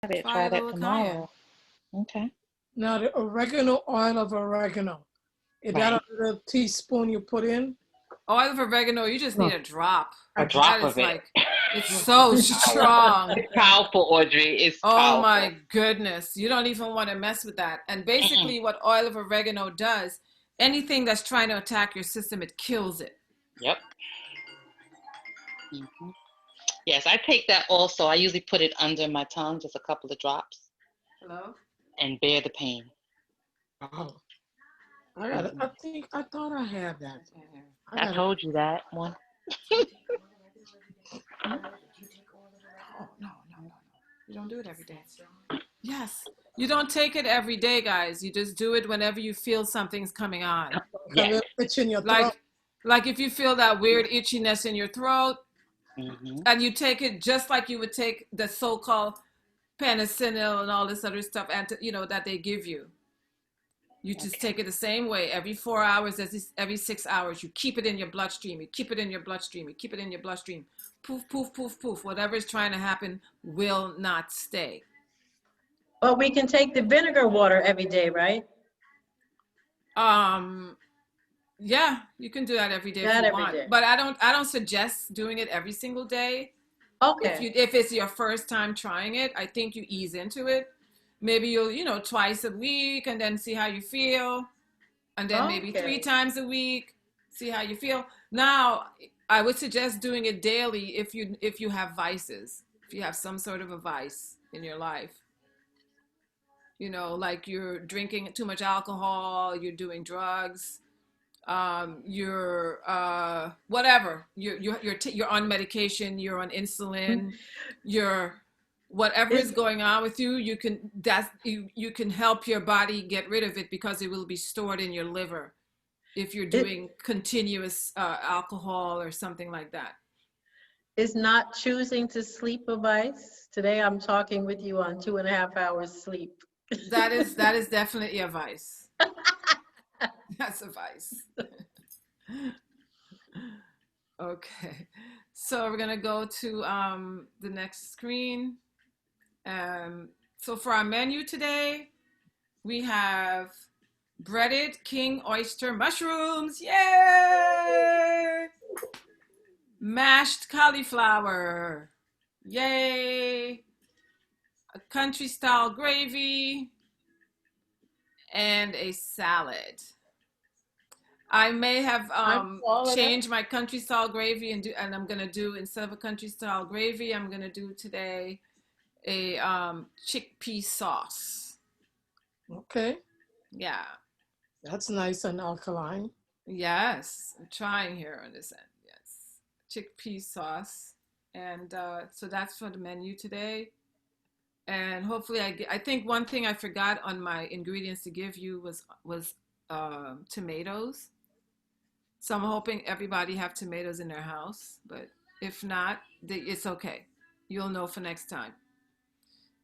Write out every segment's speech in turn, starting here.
Try Try a that little cayenne. tomorrow. Okay. Now the oregano, oil of oregano. Is that a Right. little teaspoon you put in? Oil of oregano, you just need No, a drop. a A drop. That drop is of it. like, it's so Powerful. strong. It's powerful, Audrey. It's Oh powerful. my goodness. You don't even want to mess with that. And Mm-mm. basically, what oil of oregano does, anything that's trying to attack your system, it kills it. Yep. Hmm. Yes, I take that also. I usually put it under my tongue, just a couple of drops, Hello? and bear the pain. Oh, Hmm. I think I thought I had that. I I got it. told you that one. Hmm? Oh, no, no, no, no. You don't do it every day. Yes. You don't take it every day, guys. You just do it whenever you feel something's coming on. A Yes. little itch in your throat. Like, like if you feel that weird itchiness in your throat, Hmm. and you take it just like you would take the so-called penicillin and all this other stuff, and that they give you. You just Okay. take it the same way every 4 hours, every 6 hours. You keep it in your bloodstream. You keep it in your bloodstream. You keep it in your bloodstream. Poof, poof, poof, poof. Whatever is trying to happen will not stay. But we can take the vinegar water every day, right? Um, yeah, you can do that every day if Not you every want, day. but I don't suggest doing it every single day. If Okay. you if it's your first time trying it, I think you ease into it. Maybe you'll, twice a week and then see how you feel. And then maybe three Okay. times a week, see how you feel. Now, I would suggest doing it daily if you have vices, if you have some sort of a vice in your life. Like you're drinking too much alcohol, you're doing drugs, you're whatever, you're on medication, you're on insulin, you're whatever is Is going on with you, you can help your body get rid of it because it will be stored in your liver if you're it doing continuous alcohol or something like that. is not choosing to sleep a vice? Today I'm talking with you on 2.5 hours sleep. That is definitely a vice. That's a vice. Okay, so we're gonna go to the next screen. So for our menu today, we have breaded king oyster mushrooms. Yay! Mashed cauliflower. Yay! A country style gravy, and a salad. I may have I'm all of that. changed my country style gravy and I'm gonna do, instead of a country style gravy, I'm gonna do today a chickpea sauce. Okay, Yeah. that's nice and alkaline. Yes. I'm trying here on this end. Yes. Chickpea sauce. And so that's for the menu today. And hopefully I think one thing I forgot on my ingredients to give you was tomatoes. So I'm hoping everybody have tomatoes in their house, but if not, it's okay. You'll know for next time.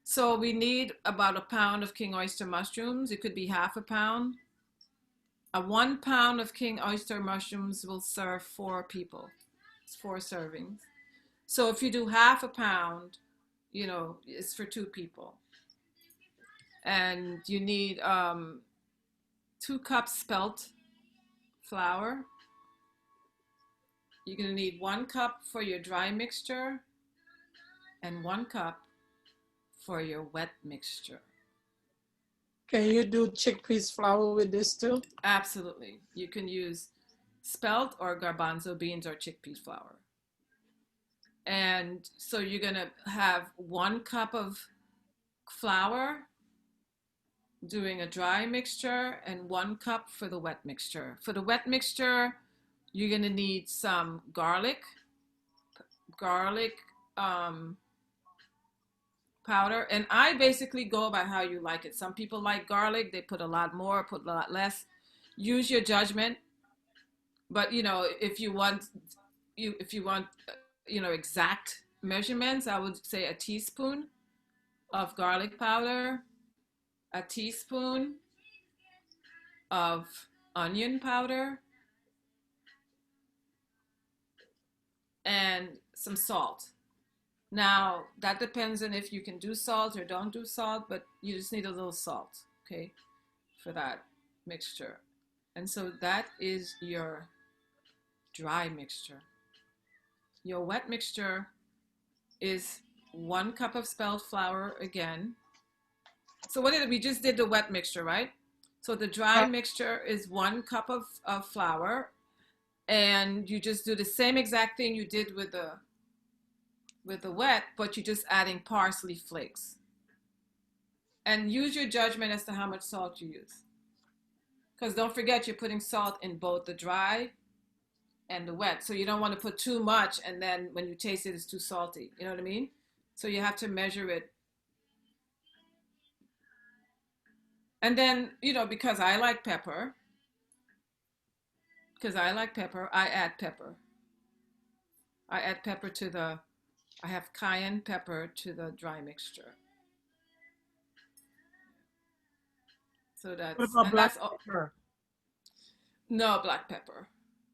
So we need about a pound of king oyster mushrooms. It could be half a pound. A 1 pound of king oyster mushrooms will serve 4 people. It's 4 servings. So if you do half a pound, it's for 2 people. And you need 2 cups spelt flour. You're going to need 1 cup for your dry mixture and 1 cup for your wet mixture. Can you do chickpeas flour with this too? Absolutely. You can use spelt or garbanzo beans or chickpea flour. And so you're going to have 1 cup of flour doing a dry mixture and 1 cup for the wet mixture. For the wet mixture, you're going to need some garlic um, powder. And I basically go by how you like it. Some people like garlic, they put a lot more, put a lot less. Use your judgment. But if you want exact measurements, I would say a teaspoon of garlic powder, a teaspoon of onion powder, and some salt. Now, that depends on if you can do salt or don't do salt, but you just need a little salt, okay, for that mixture. And so that is your dry mixture. Your wet mixture is 1 cup of spelled flour again. So what did we just did the wet mixture, right? So the dry mixture is 1 cup of flour, and you just do the same exact thing you did with the wet, but you're just adding parsley flakes. And use your judgment as to how much salt you use. Because don't forget, you're putting salt in both the dry and the wet. So you don't want to put too much, and then when you taste it, it's too salty. You know what I mean? So you have to measure it. And then, because I like pepper, I add pepper. I add pepper I have cayenne pepper to the dry mixture. So What about black that's all. pepper? No black pepper.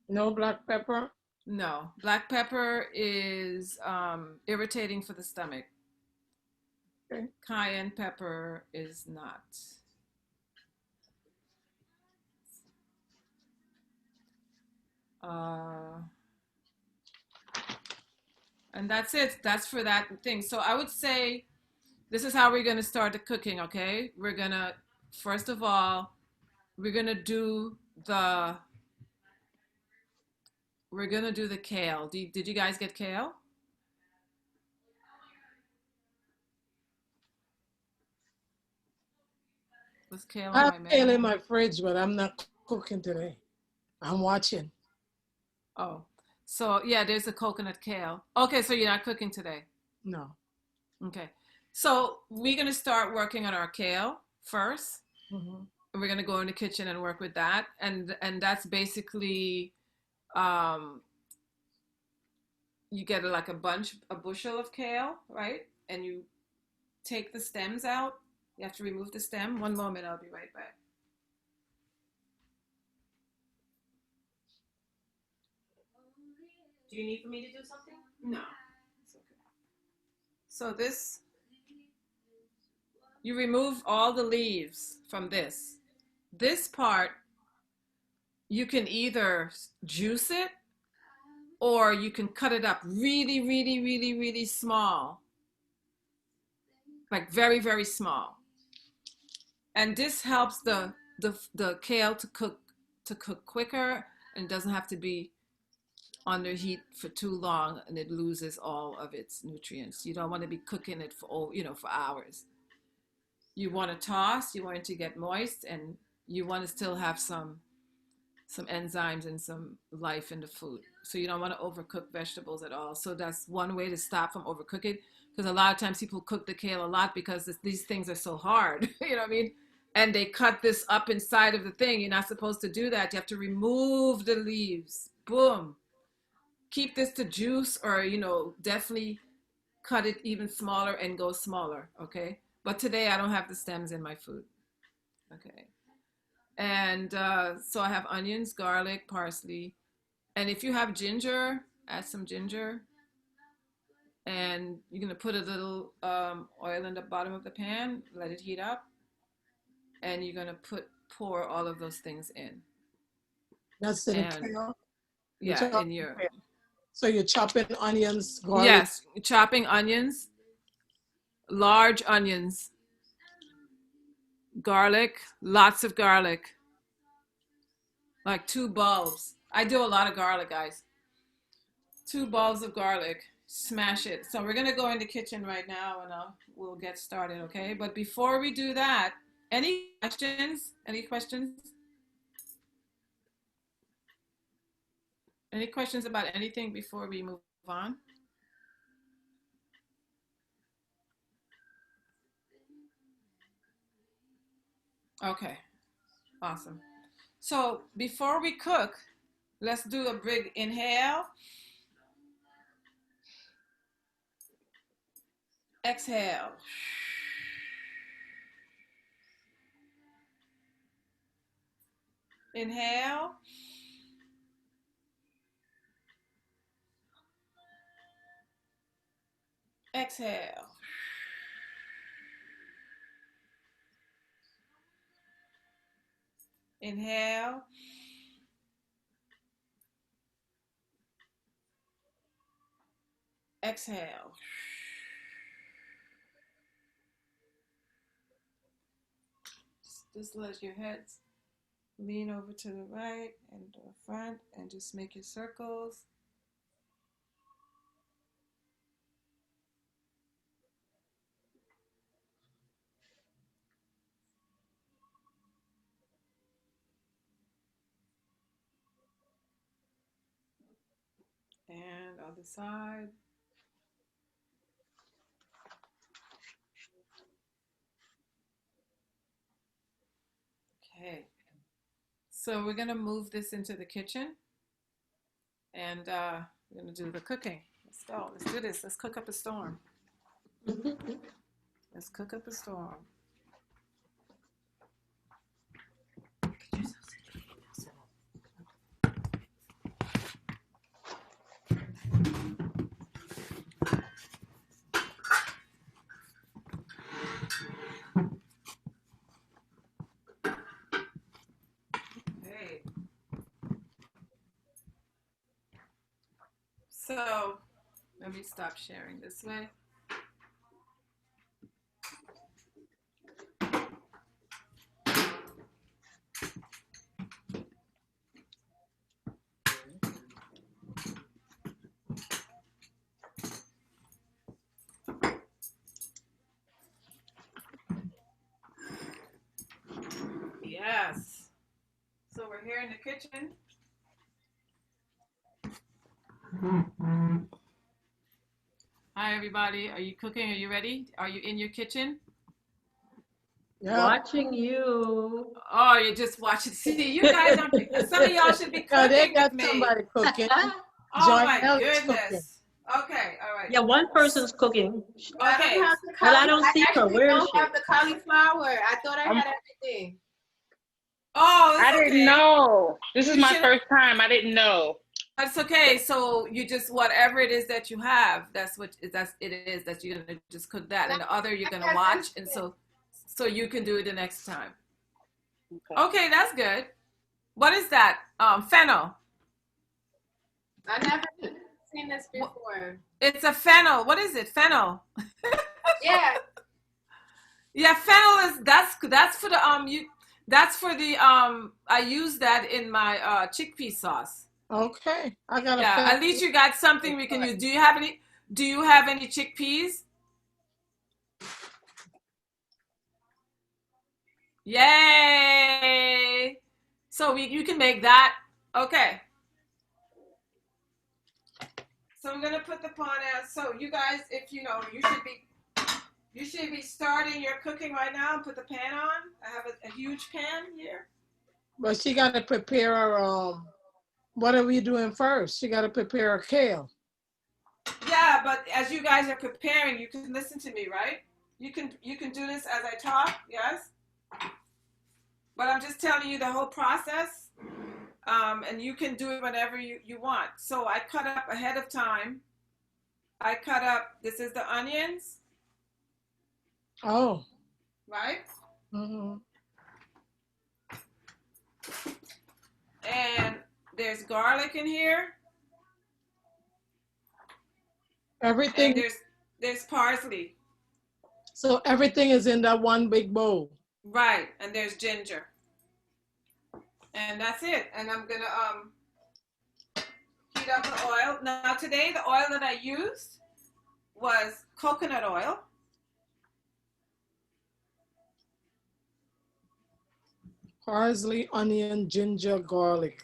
No black pepper? No, black pepper is irritating for the stomach. Okay. Cayenne pepper is not. And that's it. That's for that thing. So I would say this is how we're going to start the cooking, okay? First of all, we're going to do the, kale. Did you guys get kale? Was kale I on have my kale menu? in my fridge, but I'm not cooking today. I'm watching. Oh, so yeah, there's the coconut kale. Okay, so you're not cooking today. No. Okay. So we're going to start working on our kale first. Mm-hmm. We're going to go in the kitchen and work with that. And that's basically, um, you get like a bushel of kale, right? And you take the stems out. You have to remove the stem. One moment, I'll be right back. Do you need for me to do something? No, it's okay. So you remove all the leaves from this. This part, you can either juice it or you can cut it up really, really, really, really small, like very, very small. And this helps the kale to cook quicker, and doesn't have to be under heat for too long, and it loses all of its nutrients. You don't want to be cooking it for hours. You want to toss, you want it to get moist, and you want to still have some enzymes and some life in the food. So you don't want to overcook vegetables at all. So that's one way to stop from overcooking, because a lot of times people cook the kale a lot because these things are so hard, you know what I mean? And they cut this up inside of the thing. You're not supposed to do that. You have to remove the leaves. Boom. Keep this to juice, or, definitely cut it even smaller and go smaller, okay? But today I don't have the stems in my food, okay? And so I have onions, garlic, parsley. And if you have ginger, add some ginger. And you're going to put a little oil in the bottom of the pan, let it heat up. And you're going to pour all of those things in. That's the And kale. yeah, in your. So you're chopping onions, garlic. Yes, chopping onions, large onions, garlic, lots of garlic, like 2 bulbs. I do a lot of garlic, guys. 2 bulbs of garlic, smash it. So we're gonna go in the kitchen right now, and we'll get started, okay? But before we do that, any questions? Any questions? Any questions about anything before we move on? Okay, awesome. So before we cook, let's do a big inhale. Exhale. Inhale. Exhale. Inhale. Exhale. Just let your head lean over to the right and the front and just make your circles. And other side. Okay. So we're gonna move this into the kitchen, and we're gonna do the cooking. Let's go. Let's do this. Let's cook up a storm. Let's cook up a storm. Okay. So let me stop sharing this way. Yes. So we're here in the kitchen. Hi, everybody. Are you cooking? Are you ready? Are you in your kitchen? Yeah. Watching you. Oh, you're just watching. See, you guys don't. Some of y'all should be Yeah, they cooking got with me. somebody cooking. Oh my Joyelle is cooking. goodness. Okay, all right. Yeah, one person's cooking, I Okay. don't have the but I don't I see her. actually Where is don't she? have the cauliflower. I thought I had everything. Oh, I it's didn't okay. know. This is You my should- first time. I didn't know. It's okay. So you just whatever it is that you have, that's it is that you're gonna just cook that, and the other you're gonna watch, and so you can do it the next time. Okay, that's good. What is that? Fennel. I never seen this before. It's a fennel. What is it? Fennel. Yeah. Yeah, fennel is that's for the that's for the I use that in my chickpea sauce. Okay, I got a Yeah, fan. at least you got something we can use. Do you have any chickpeas? Yay! So you can make that. Okay. So I'm gonna put the pan out. So you guys, if you should be starting your cooking right now and put the pan on. I have a huge pan here. But she got to prepare her, what are we doing first? She got to prepare her kale. Yeah, but as you guys are preparing, you can listen to me, right? You can do this as I talk, yes? But I'm just telling you the whole process, and you can do it whenever you want. So I cut up ahead of time. I cut up, this is the onions, Oh. right? Mm-hmm. And there's garlic in here. Everything. And there's parsley. So everything is in that one big bowl. Right, and there's ginger. And that's it. And I'm gonna heat up the oil. Now today the oil that I used was coconut oil. Parsley, onion, ginger, garlic,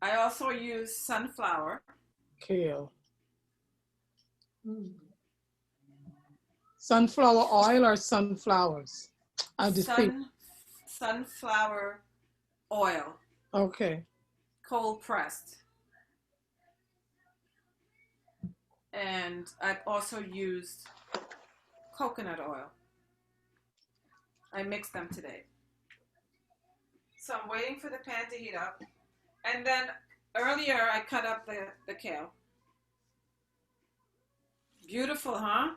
I also used sunflower. kale. Sunflower oil or sunflowers? Sunflower oil, Okay. cold pressed. And I've also used coconut oil. I mixed them today. So I'm waiting for the pan to heat up. And then earlier I cut up the kale. Beautiful, huh?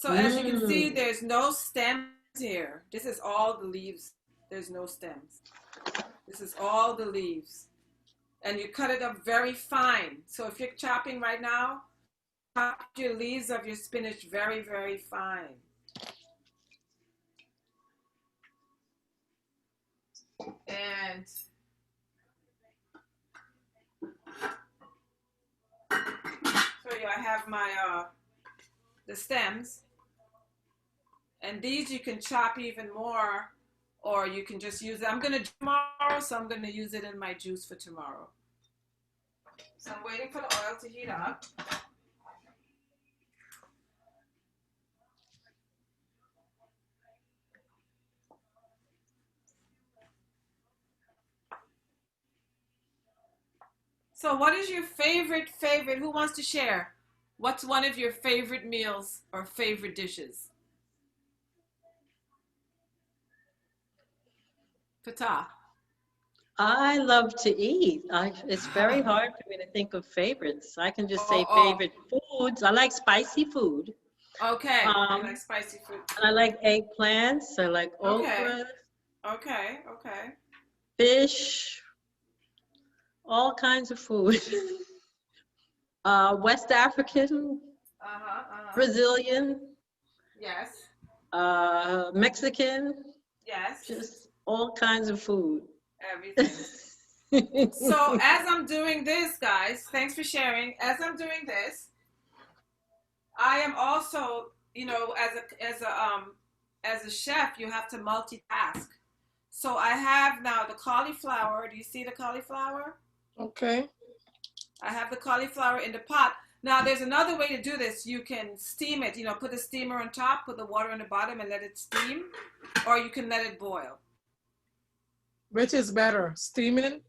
So as you can see, Mm. there's no stems here. This is all the leaves. There's no stems. This is all the leaves. And you cut it up very fine. So if you're chopping right now, chop your leaves of your spinach very, very fine. And so I have my the stems. And these you can chop even more, or you can just use it. I'm gonna tomorrow, so I'm gonna use it in my juice for tomorrow. So I'm waiting for the oil to heat up. So what is your favorite? Who wants to share? What's one of your favorite meals or favorite dishes? Fatah. I love to eat. It's very hard for me to think of favorites. I can just say Oh, favorite foods. I like spicy food. okay. You like Um, spicy food. I like eggplants. I like Okay. okra, Okay. Okay. fish, all kinds of food. West African, Uh-huh. Uh-huh. Brazilian, Yes. Mexican, Yes. just all kinds of food. Everything. So as I'm doing this, guys, thanks for sharing. As I'm doing this, I am also, as a chef, you have to multitask. So I have now the cauliflower. Do you see the cauliflower? Okay. I have the cauliflower in the pot. Now there's another way to do this. You can steam it, put a steamer on top, put the water on the bottom and let it steam, or you can let it boil. Which is better, steaming?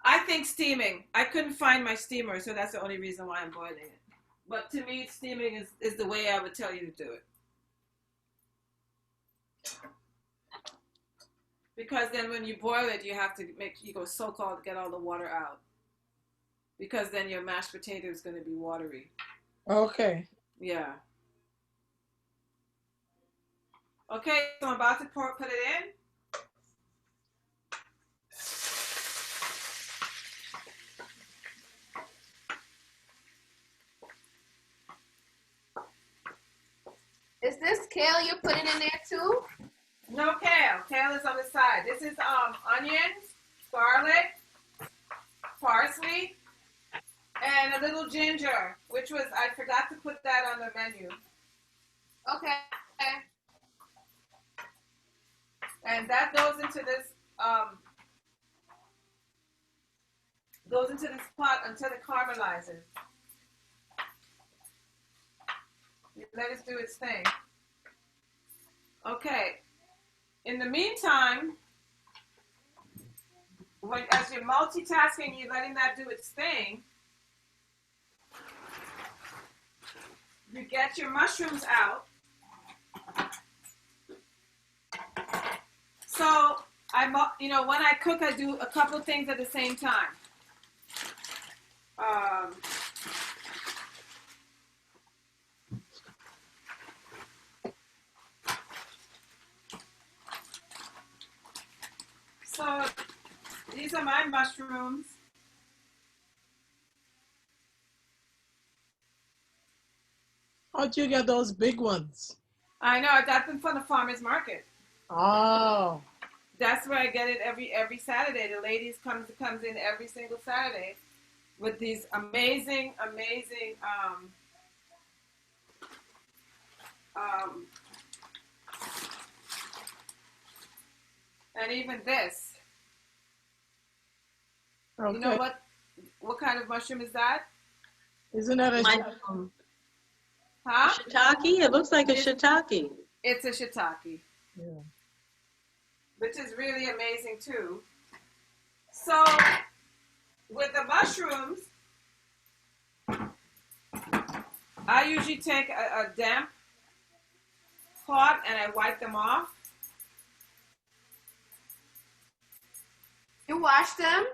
I think steaming. I couldn't find my steamer, so that's the only reason why I'm boiling it. But to me, steaming is the way I would tell you to do it. Because then when you boil it, you have to so-called get all the water out. Because then your mashed potato is going to be watery. Okay. Yeah. Okay, so I'm about to put it in. Is this kale you're putting in there too? No kale. Kale is on the side. This is onions, garlic, parsley, and a little ginger, which was, I forgot to put that on the menu. Okay. And that goes into this pot until it caramelizes. You let it do its thing. Okay. In the meantime, as you're multitasking, you're letting that do its thing. You get your mushrooms out. So when I cook, I do a couple of things at the same time. So these are my mushrooms. How'd you get those big ones? I know, I got them from the farmer's market. Oh. That's where I get it every Saturday. The ladies comes in every single Saturday with these amazing and even this. Okay. You know what kind of mushroom is that? Isn't that a Huh? Shiitake? It looks like a shiitake. It's a shiitake. Yeah. Which is really amazing too. So with the mushrooms, I usually take a damp cloth and I wipe them off. You wash them?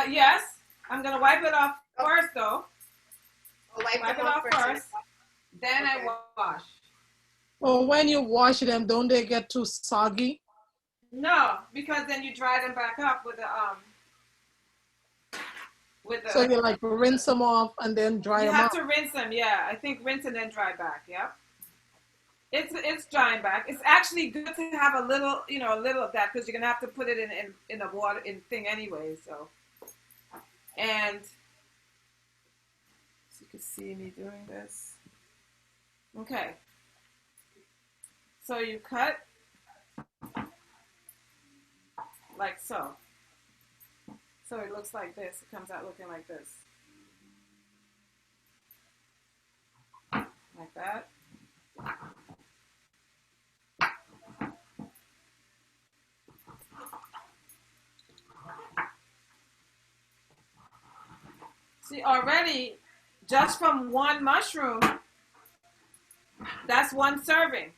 Yes. I'm gonna wipe it off first though. Or wipe Wipe them it off off first? first. Then I Okay. wash. Well, when you wash them, don't they get too soggy? No, because then you dry them back up with So the you like rinse them off and then dry you them have up. to rinse them. Yeah, I think rinse and then dry back. Yeah. It's drying back. It's actually good to have a little, a little of that because you're gonna have to put it in a water in thing anyway. And so you can see me doing this. Okay. So you cut like so. So it looks like this. It comes out looking like this. Like that. See, already, just from one mushroom, that's one serving.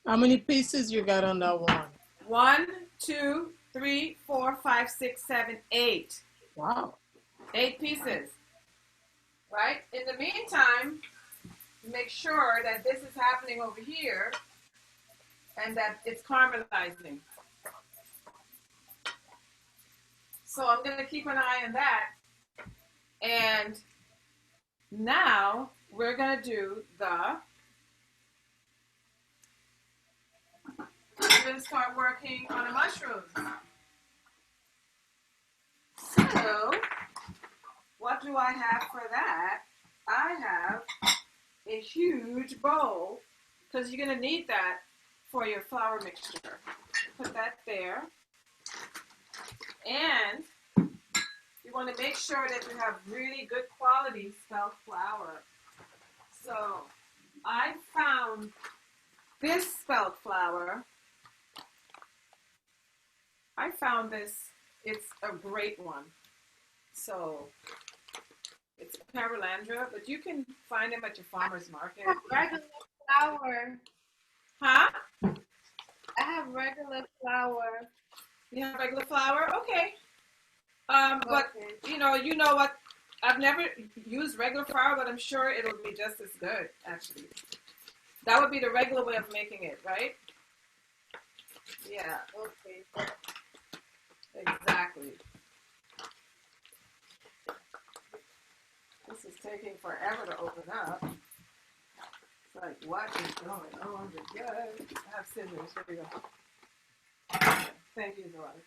How many pieces you got on that one? 1, 2, 3, 4, 5, 6, 7, 8. Wow. 8 pieces. Right? In the meantime, make sure that this is happening over here and that it's caramelizing. So I'm going to keep an eye on that. And now we're going to do we're going to start working on the mushrooms. So, what do I have for that? I have a huge bowl because you're going to need that for your flour mixture. Put that there. And you want to make sure that you have really good quality spelt flour. So I found this spelt flour. I found this. It's a great one. So it's Carolandra, but you can find them at your farmer's market. Regular flour. Huh? I have regular flour. You have regular flour? Okay. But Okay. you know what? I've never used regular flour, but I'm sure it'll be just as good, actually. That would be the regular way of making it, right? Yeah, Okay. exactly. This is taking forever to open up. It's like, what is going on with this? I have scissors. Here we go. Okay. Thank you, Zoe.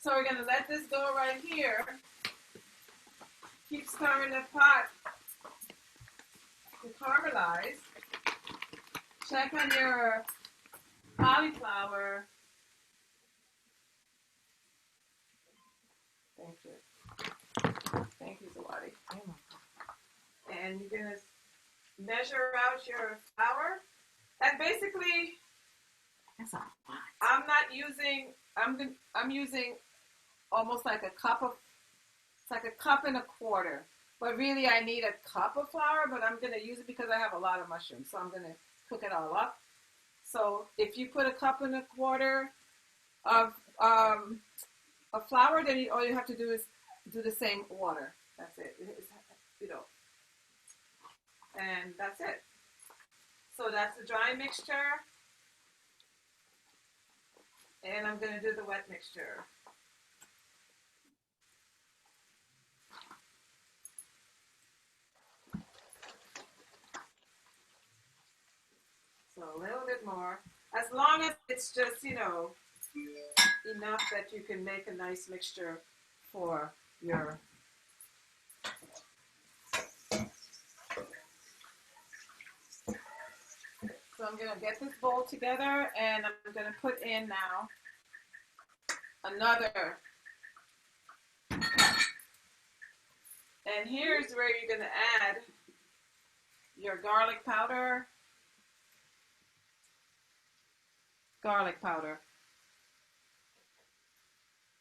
So we're going to let this go right here. Keep stirring the pot to caramelize. Check on your cauliflower. Thank you. Thank you, Zawadi. And you're going to measure out your flour. And basically, That's a lot. I'm using almost like a cup of, it's like a cup and a quarter. But really I need a cup of flour, but I'm going to use it because I have a lot of mushrooms. So I'm going to cook it all up. So if you put a cup and a quarter of flour, then all you have to do is do the same water. That's it. And that's it. So that's the dry mixture. And I'm going to do the wet mixture. So a little bit more. As long as it's just, enough that you can make a nice mixture for your So I'm going to get this bowl together and I'm going to put in now another. And here's where you're going to add your garlic powder. Garlic powder.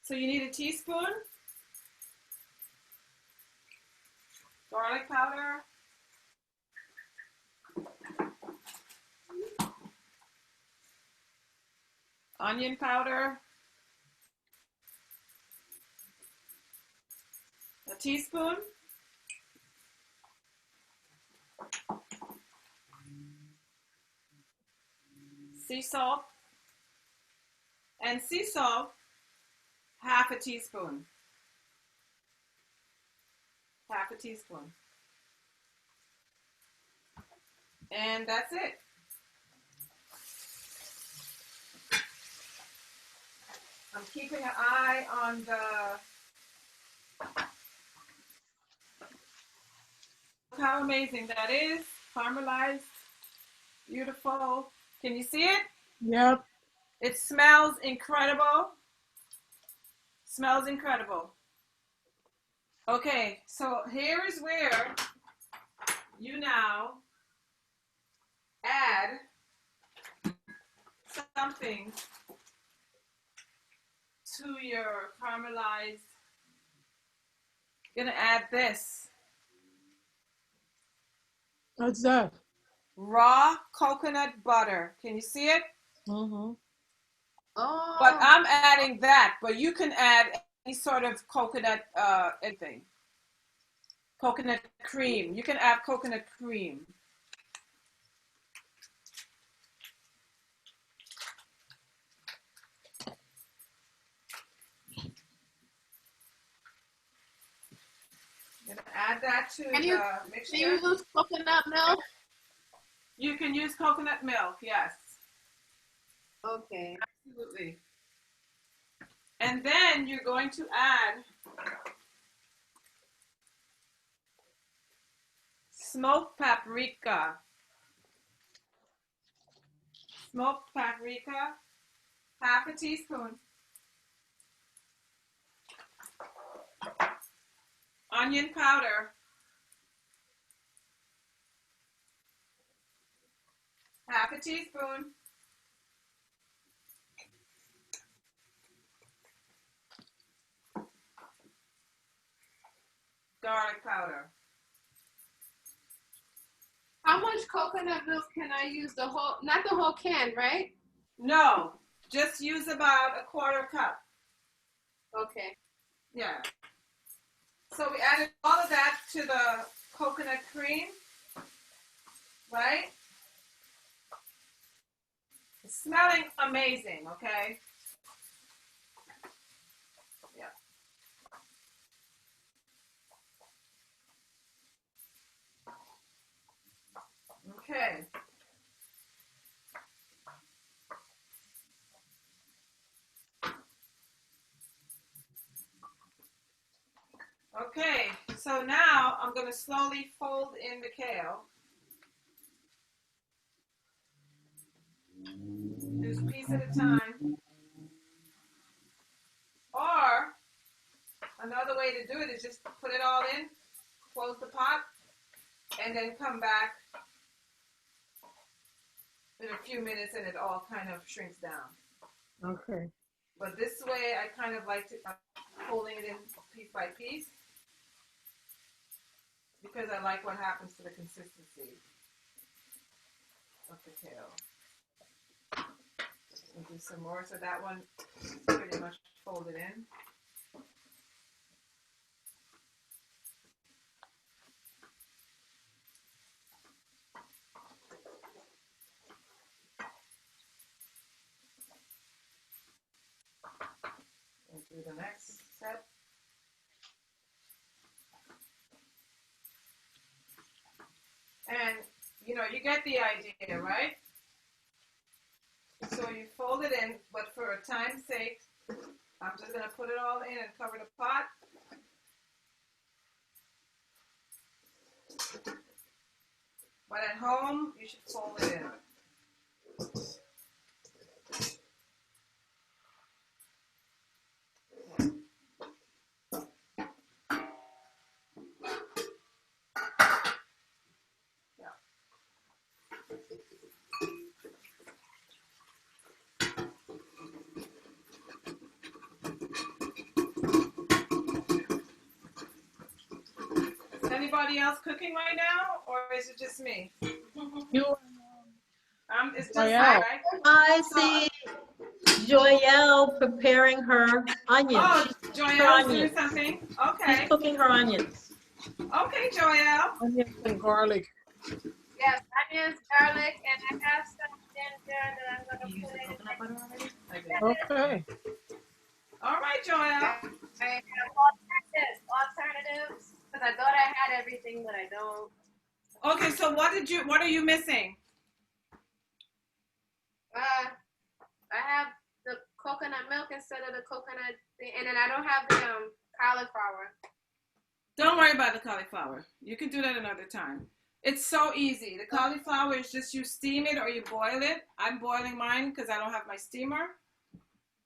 So you need a teaspoon. Garlic powder. Onion powder. A teaspoon. sea salt, and sea salt, half a teaspoon. Half a teaspoon. And that's it. I'm keeping an eye on the, look how amazing that is. Caramelized, beautiful. Can you see it? Yep. It smells incredible. Smells incredible. Okay, so here is where you now add something to your caramelized. You're gonna add this What's that? raw coconut butter. Can you see it? Mm-hmm. Oh. But I'm adding that, but you can add any sort of coconut anything. Coconut cream. You can add coconut cream. Gonna add that to Can you- the mixture. Do you use coconut milk? You can use coconut milk, yes. Okay. Absolutely. And then you're going to add smoked paprika. Smoked paprika, half a teaspoon. Onion powder, half a teaspoon. Garlic powder. How much coconut milk can I use? The whole, not the whole can, right? No, just use about a quarter cup. Okay. Yeah. So we added all of that to the coconut cream, right? It's smelling amazing, okay? Yeah. Okay. Okay, so now I'm going to slowly fold in the kale. Just a piece at a time. Or another way to do it is just put it all in, close the pot, and then come back in a few minutes and it all kind of shrinks down. Okay. But this way I kind of like to folding it in piece by piece because I like what happens to the consistency of the kale. We'll do some more. So that one pretty much folded in. We'll do the next set. And, you know, you get the idea, right? So you fold it in, but for time's sake, I'm just going to put it all in and cover the pot. But at home, you should fold it in. Is anybody else cooking right now, or is it just me? You. It's just Joyelle. me, right? I see Joyelle preparing her onions. Oh, She's cooking her Joyelle's doing onions. something? She's Okay. cooking her onions. Okay, Joyelle. Onions and garlic. Yes, onions, garlic, and I have some ginger that I'm gonna You use put the in. coconut butter already? I did. Okay. All right, Joelle. I have alternatives because I thought I had everything, but I don't. Okay, so what are you missing? I have the coconut milk instead of the coconut thing, and then I don't have the cauliflower. Don't worry about the cauliflower. You can do that another time. It's so easy. The cauliflower is just you steam it or you boil it. I'm boiling mine because I don't have my steamer.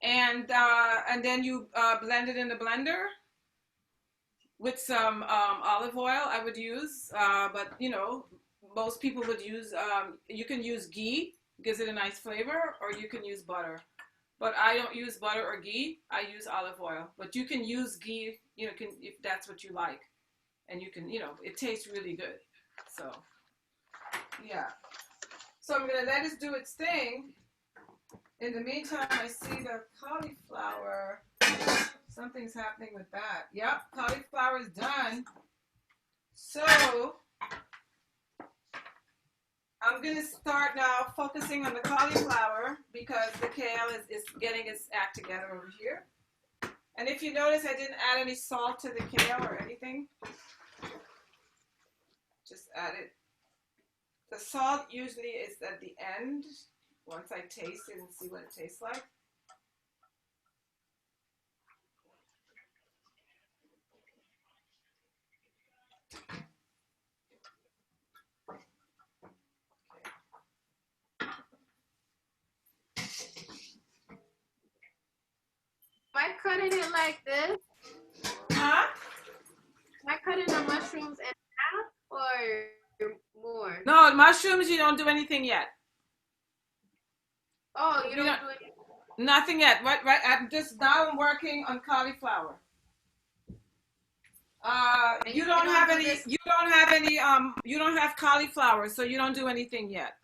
And then you blend it in the blender with some olive oil. I would use, but you know, most people would use. You can use ghee, gives it a nice flavor, or you can use butter. But I don't use butter or ghee. I use olive oil. But you can use ghee, you know, if that's what you like, and you can, you know, it tastes really good. So, yeah. So I'm gonna let it do its thing. In the meantime, I see the cauliflower. Something's happening with that. Yep, cauliflower is done. So I'm gonna start now focusing on the cauliflower because the kale is getting its act together over here. And if you notice, I didn't add any salt to the kale or anything. Just add it. The salt usually is at the end, once I taste it and see what it tastes like. Am I cutting it like this? Huh? Am I cutting the mushrooms in half or more? No, mushrooms, you don't do anything yet. Oh, you don't do it. Nothing yet. Right. I'm working on cauliflower. You don't have any. You don't have any. You don't have cauliflower, so you don't do anything yet.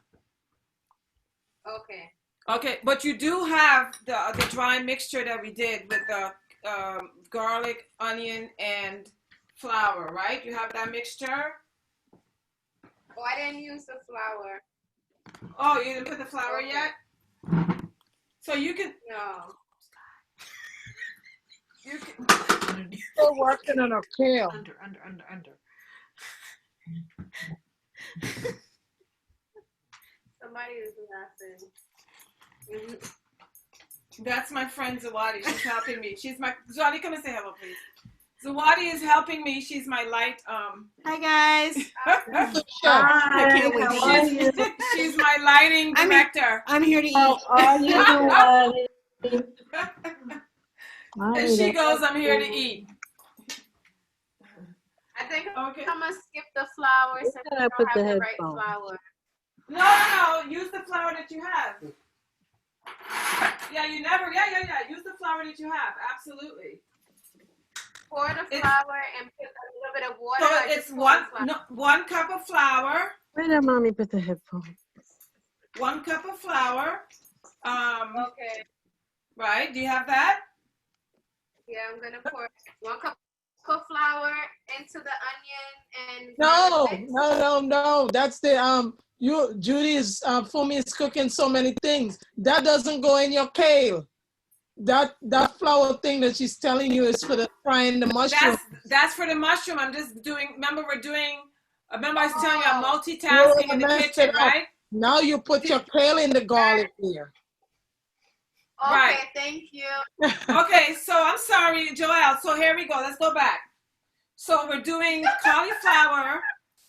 Okay. Okay, but you do have the dry mixture that we did with the garlic, onion, and flour, right? You have that mixture. Oh, I didn't use the flour. Oh, you didn't put the flour yet. So you can. No. You can. Still working on a kale. Under. Somebody is laughing. That's my friend Zawadi. She's helping me. Zawadi, come and say hello, please. Zawadi is helping me. She's my light. Hi guys. Hi, how are you? She's my lighting director. I'm here to eat. How are you, Zawadi? And she goes, I'm here to eat. I think Okay. I'm gonna skip the flour since I I don't put have the the right headphones? flour. No. Use the flour that you have. Yeah, Use the flour that you have. Absolutely. Pour the flour and put a little bit of water. So it's one cup of flour. Where did mommy put the headphones? 1 cup of flour. Okay. Right. Do you have that? Yeah, I'm gonna pour 1 cup of flour into the onion and No. That's the Judy's Fumi is cooking so many things. That doesn't go in your kale. That flour thing that she's telling you is for the frying the mushroom. That's for the mushroom. I'm just doing. Remember I was telling you I'm multitasking in the kitchen, right? Now you put your kale in the garlic here. Okay, Right. thank you. Okay, so I'm sorry, Joelle. So here we go. Let's go back. So we're doing cauliflower,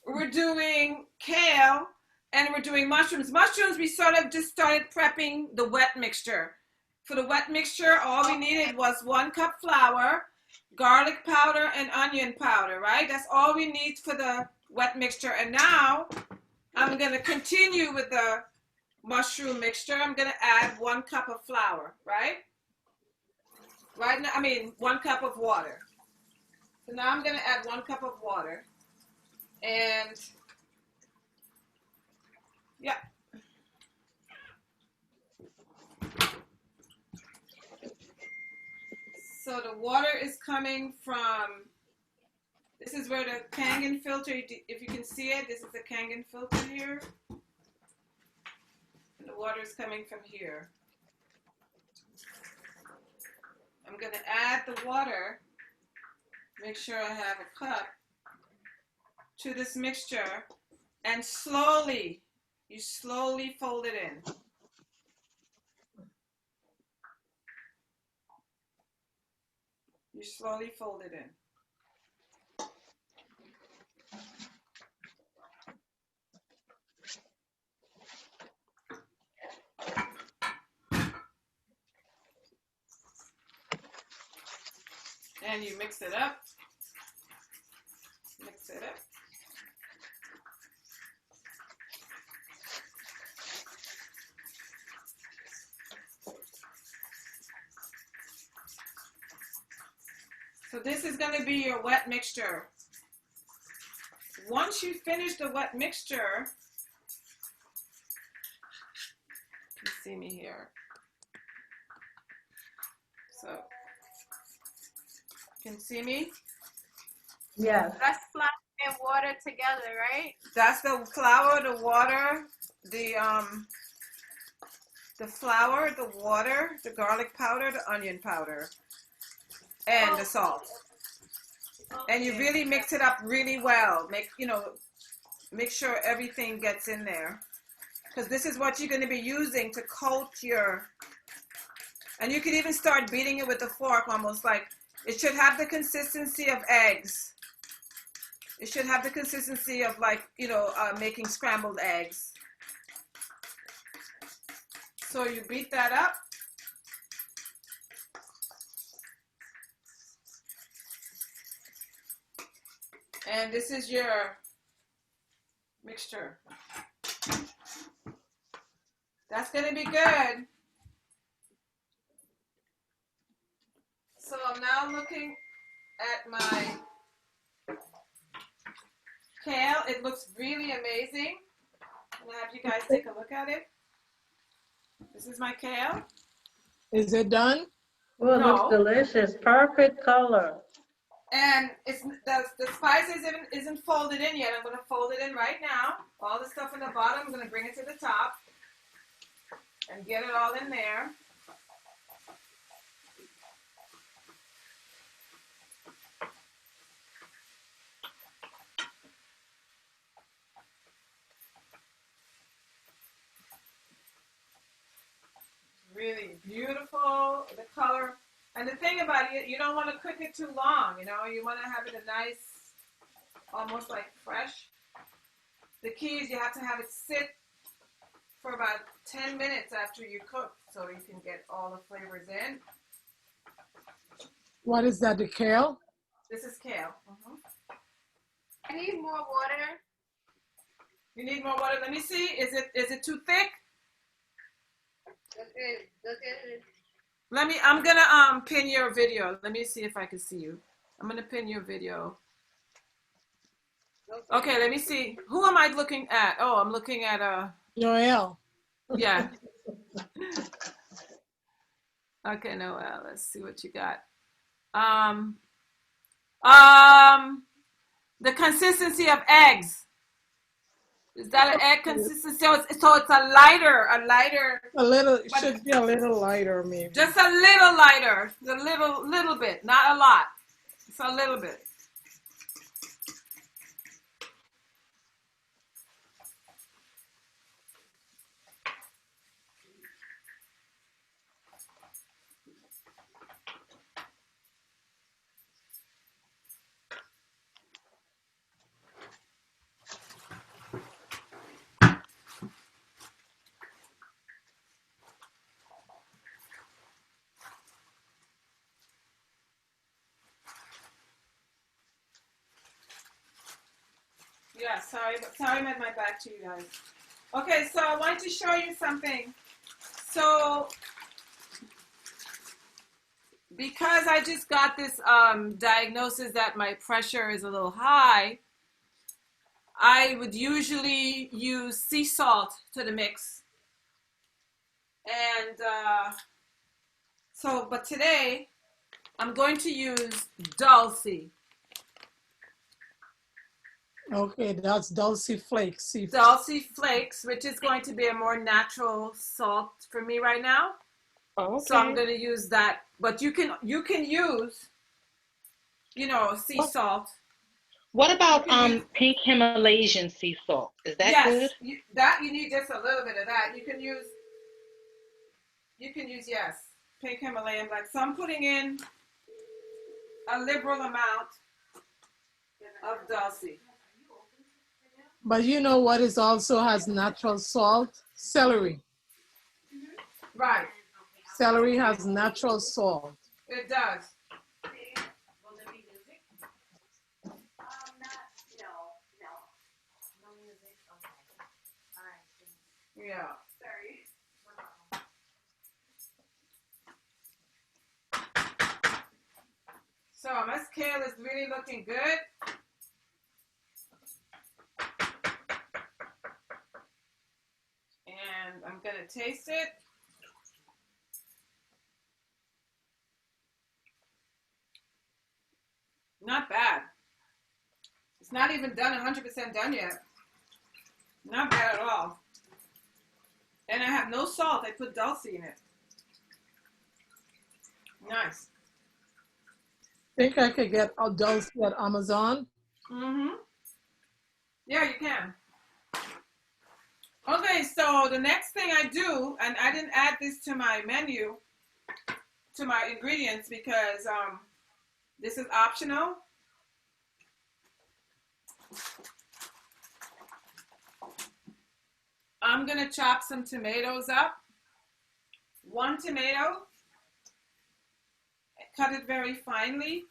we're doing kale, and we're doing mushrooms. Mushrooms, we sort of just started prepping the wet mixture. For the wet mixture, all we needed was 1 cup flour, garlic powder, and onion powder, right? That's all we need for the wet mixture. And now I'm going to continue with the mushroom mixture. I'm going to add 1 cup of flour, right? Right now, 1 cup of water. So now I'm going to add 1 cup of water. And yeah. So the water is coming from, this is where the Kangen filter, if you can see it, this is the Kangen filter here. And the water is coming from here. I'm going to add the water, make sure I have a cup, to this mixture, and slowly, you slowly fold it in. You slowly fold it in. And you mix it up. Mix it up. So this is going to be your wet mixture. Once you finish the wet mixture, you see me here. So, you can see me? Yes. That's flour and water together, right? That's the flour, the water, the flour, the water, the garlic powder, the onion powder, and the salt. And you really mix it up really well. Make sure everything gets in there, because this is what you're going to be using to coat your. And you could even start beating it with a fork, almost like it should have the consistency of eggs. It should have the consistency of making scrambled eggs. So you beat that up. And this is your mixture. That's going to be good. So I'm now looking at my kale. It looks really amazing. I'm going to have you guys take a look at it. This is my kale. Is it done? Well, it No. looks delicious. Perfect color. And the spice isn't folded in yet. I'm going to fold it in right now. All the stuff in the bottom, I'm going to bring it to the top and get it all in there. Really beautiful, the color. And the thing about it, you don't want to cook it too long, you want to have it a nice, almost like fresh. The key is you have to have it sit for about 10 minutes after you cook so you can get all the flavors in. What is that, the kale? This is kale. I need more water. You need more water. Let me see. Is it too thick? Okay. I'm gonna pin your video. Let me see if I can see you. I'm gonna pin your video. Okay, let me see. Who am I looking at? Oh, I'm looking at Noel. yeah. Okay, Noel, let's see what you got. The consistency of eggs. Is that an egg consistency? So it's a lighter. A little, it should be a little lighter, maybe. Just a little lighter. A little bit, not a lot. It's a little bit. Yeah, sorry I'm at my back to you guys. Okay, so I wanted to show you something. So, because I just got this diagnosis that my pressure is a little high, I would usually use sea salt to the mix. And but today, I'm going to use Dulce. Okay, that's Dulce Flakes. Dulce Flakes, which is going to be a more natural salt for me right now. Oh, So I'm okay. going to use that. But you can use, sea What salt. what about You can use, pink Himalayan sea salt? Is that good? yes, you need just a little bit of that. You can use yes, pink Himalayan black. So I'm putting in a liberal amount of Dulce. But you know what is also has natural salt? Celery. Right, Celery has natural salt. it does. Yeah. So my kale is really looking good. And I'm going to taste it. Not bad. It's not even done 100% done yet. Not bad at all. And I have no salt. I put Dulce in it. Nice. Think I could get a Dulce at Amazon? Mm-hmm. Yeah, you can. Okay, so the next thing I do, and I didn't add this to my menu, to my ingredients because this is optional. I'm gonna chop some tomatoes up. 1 tomato, cut it very finely,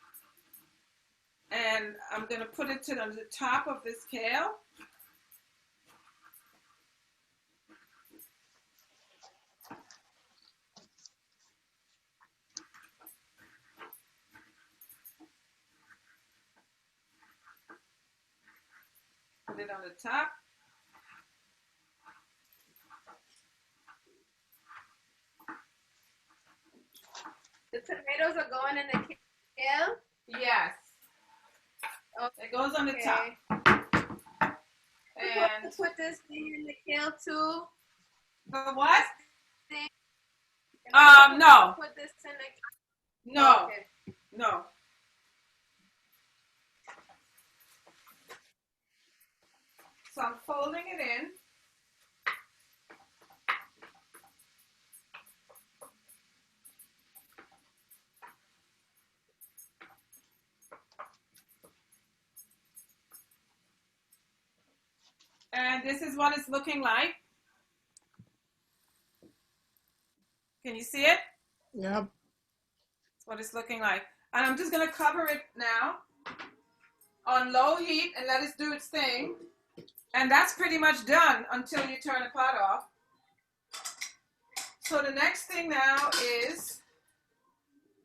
and I'm gonna put it to the top of this kale. Put it on the top. The tomatoes are going in the kale? Yes. Okay. It goes on the top. And put this thing in the kale too? the what? Am I No. Put this in the No. Okay. No. So I'm folding it in. And this is what it's looking like. Can you see it? Yep. That's what it's looking like. And I'm just going to cover it now on low heat and let it do its thing. And that's pretty much done until you turn the pot off. So the next thing now is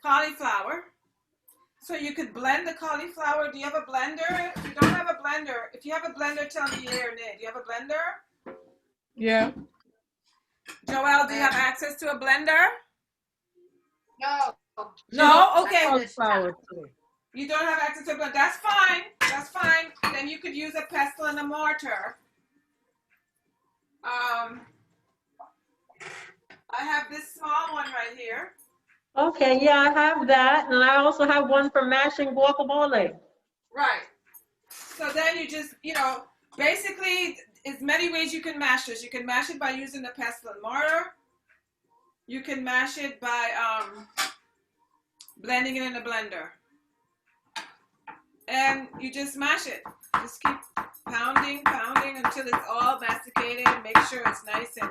cauliflower. So you could blend the cauliflower. Do you have a blender? If you don't have a blender, if you have a blender, tell me yay or nay. Do you have a blender? Yeah. Joelle, do you have access to a blender? No. No? Okay. Cauliflower too. You don't have access to a blender. That's fine. That's fine. Then you could use a pestle and a mortar. I have this small one right here. Okay, yeah, I have that. And I also have one for mashing guacamole. Right. So then you just, basically, there's many ways you can mash this. You can mash it by using the pestle and mortar. You can mash it by blending it in a blender. And you just mash it. Just keep pounding until it's all masticated. Make sure it's nice and...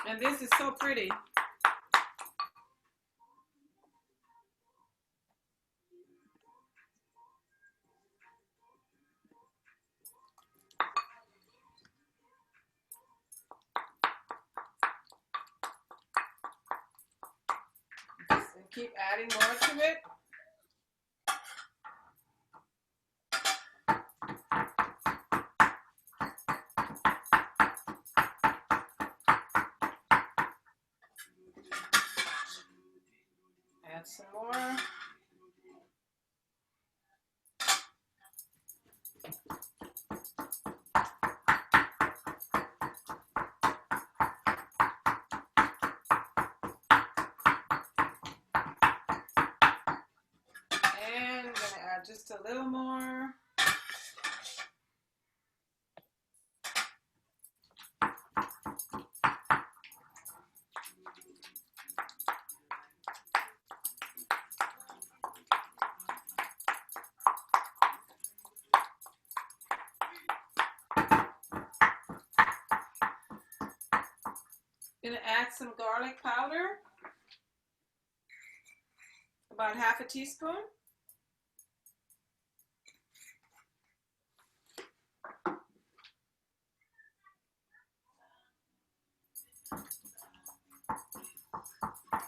And this is so pretty. Just keep adding more to it. add some more. And I'm gonna add just a little more. Gonna add some garlic powder, about half a teaspoon.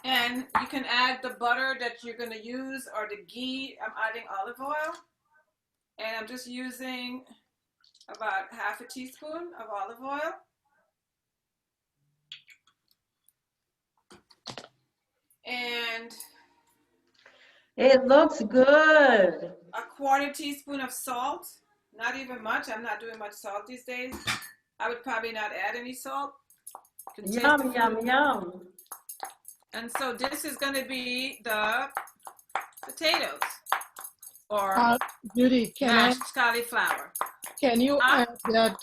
And you can add the butter that you're gonna use or the ghee. I'm adding olive oil. And I'm just using about half a teaspoon of olive oil. And It looks good. a quarter teaspoon of salt. Not even much. I'm not doing much salt these days. I would probably not add any salt. Yum, yum, yum. And so this is going to be the potatoes or Judy, mashed cauliflower. can you add that,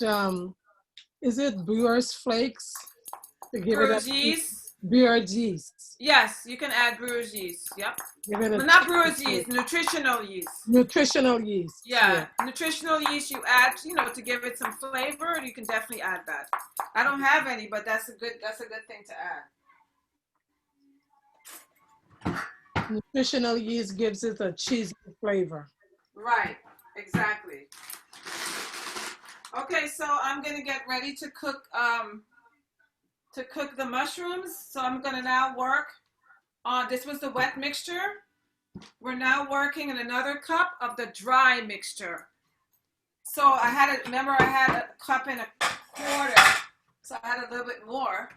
is it Brewers flakes? To give Brewer's it yeast. Brewers yeast. Yes, you can add brewer's yeast. Yep. Give it a Well, not brewer's yeast, nutritional yeast. nutritional yeast. Yeah, nutritional yeast you add, to give it some flavor. You can definitely add that. I don't have any, but that's a good thing to add. Nutritional yeast gives it a cheesy flavor. Right, exactly. Okay, so I'm gonna get ready to cook the mushrooms. So I'm gonna now work on, this was the wet mixture. We're now working in another cup of the dry mixture. So I had a cup and a quarter, so I had a little bit more.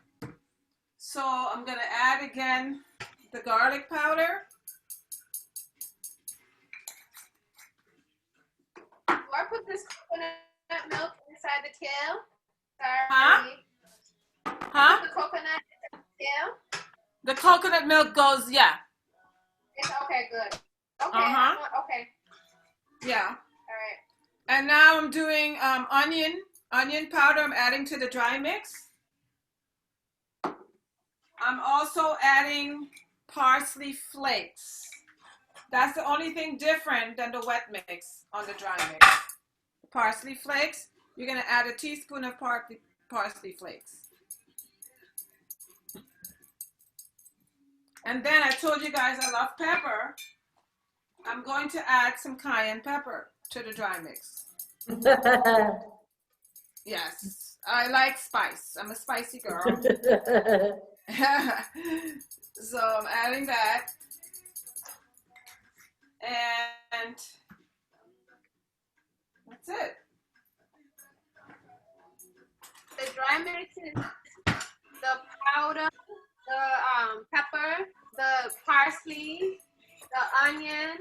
So I'm gonna add again the garlic powder. Do I put this coconut milk inside the kale? Sorry. Huh? The coconut inside the kale? The coconut milk goes, yeah. It's okay, good. Okay. Uh-huh. Okay. Yeah. All right. And now I'm doing onion powder. I'm adding to the dry mix. I'm also adding parsley flakes. That's the only thing different than the wet mix on the dry mix. Parsley flakes. You're gonna add a teaspoon of parsley flakes. And then I told you guys I love pepper. I'm going to add some cayenne pepper to the dry mix. Yes, I like spice. I'm a spicy girl. So I'm adding that. And that's it. The dry mix is the powder, the pepper, the parsley, the onion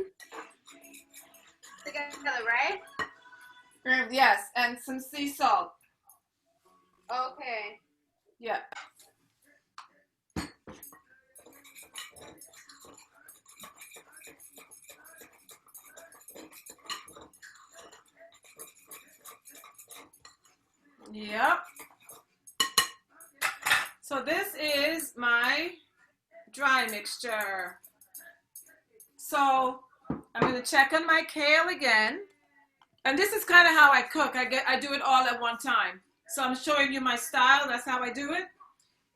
together, right? Yes, and some sea salt. Okay. Yeah. Yep. So this is my dry mixture. So I'm going to check on my kale again. And this is kind of how I cook. I do it all at one time. So I'm showing you my style. That's how I do it.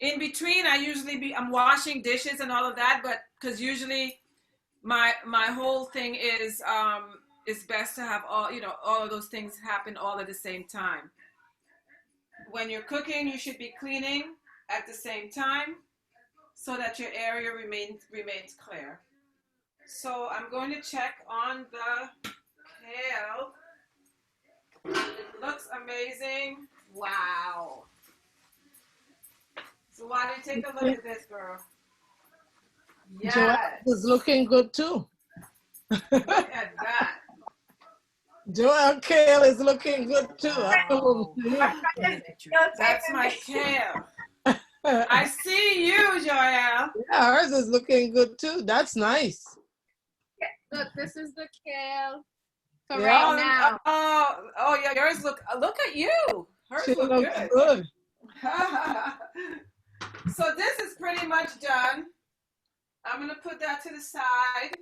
In between, I'm washing dishes and all of that, but because usually my whole thing is it's best to have all of those things happen all at the same time. When you're cooking, you should be cleaning at the same time so that your area remains clear. So I'm going to check on the kale. It looks amazing. Wow. So why don't you take a look at this, girl? Joanne Yes. is looking good too. Look at that. Joanne Kale is looking good too. Wow. That's my kale. I see you, Joelle. Yeah, hers is looking good too. That's nice. Look, this is the kale for Yeah. right now. Oh, yeah, yours look at you. Hers She look looks good. good. So this is pretty much done. I'm gonna put that to the side.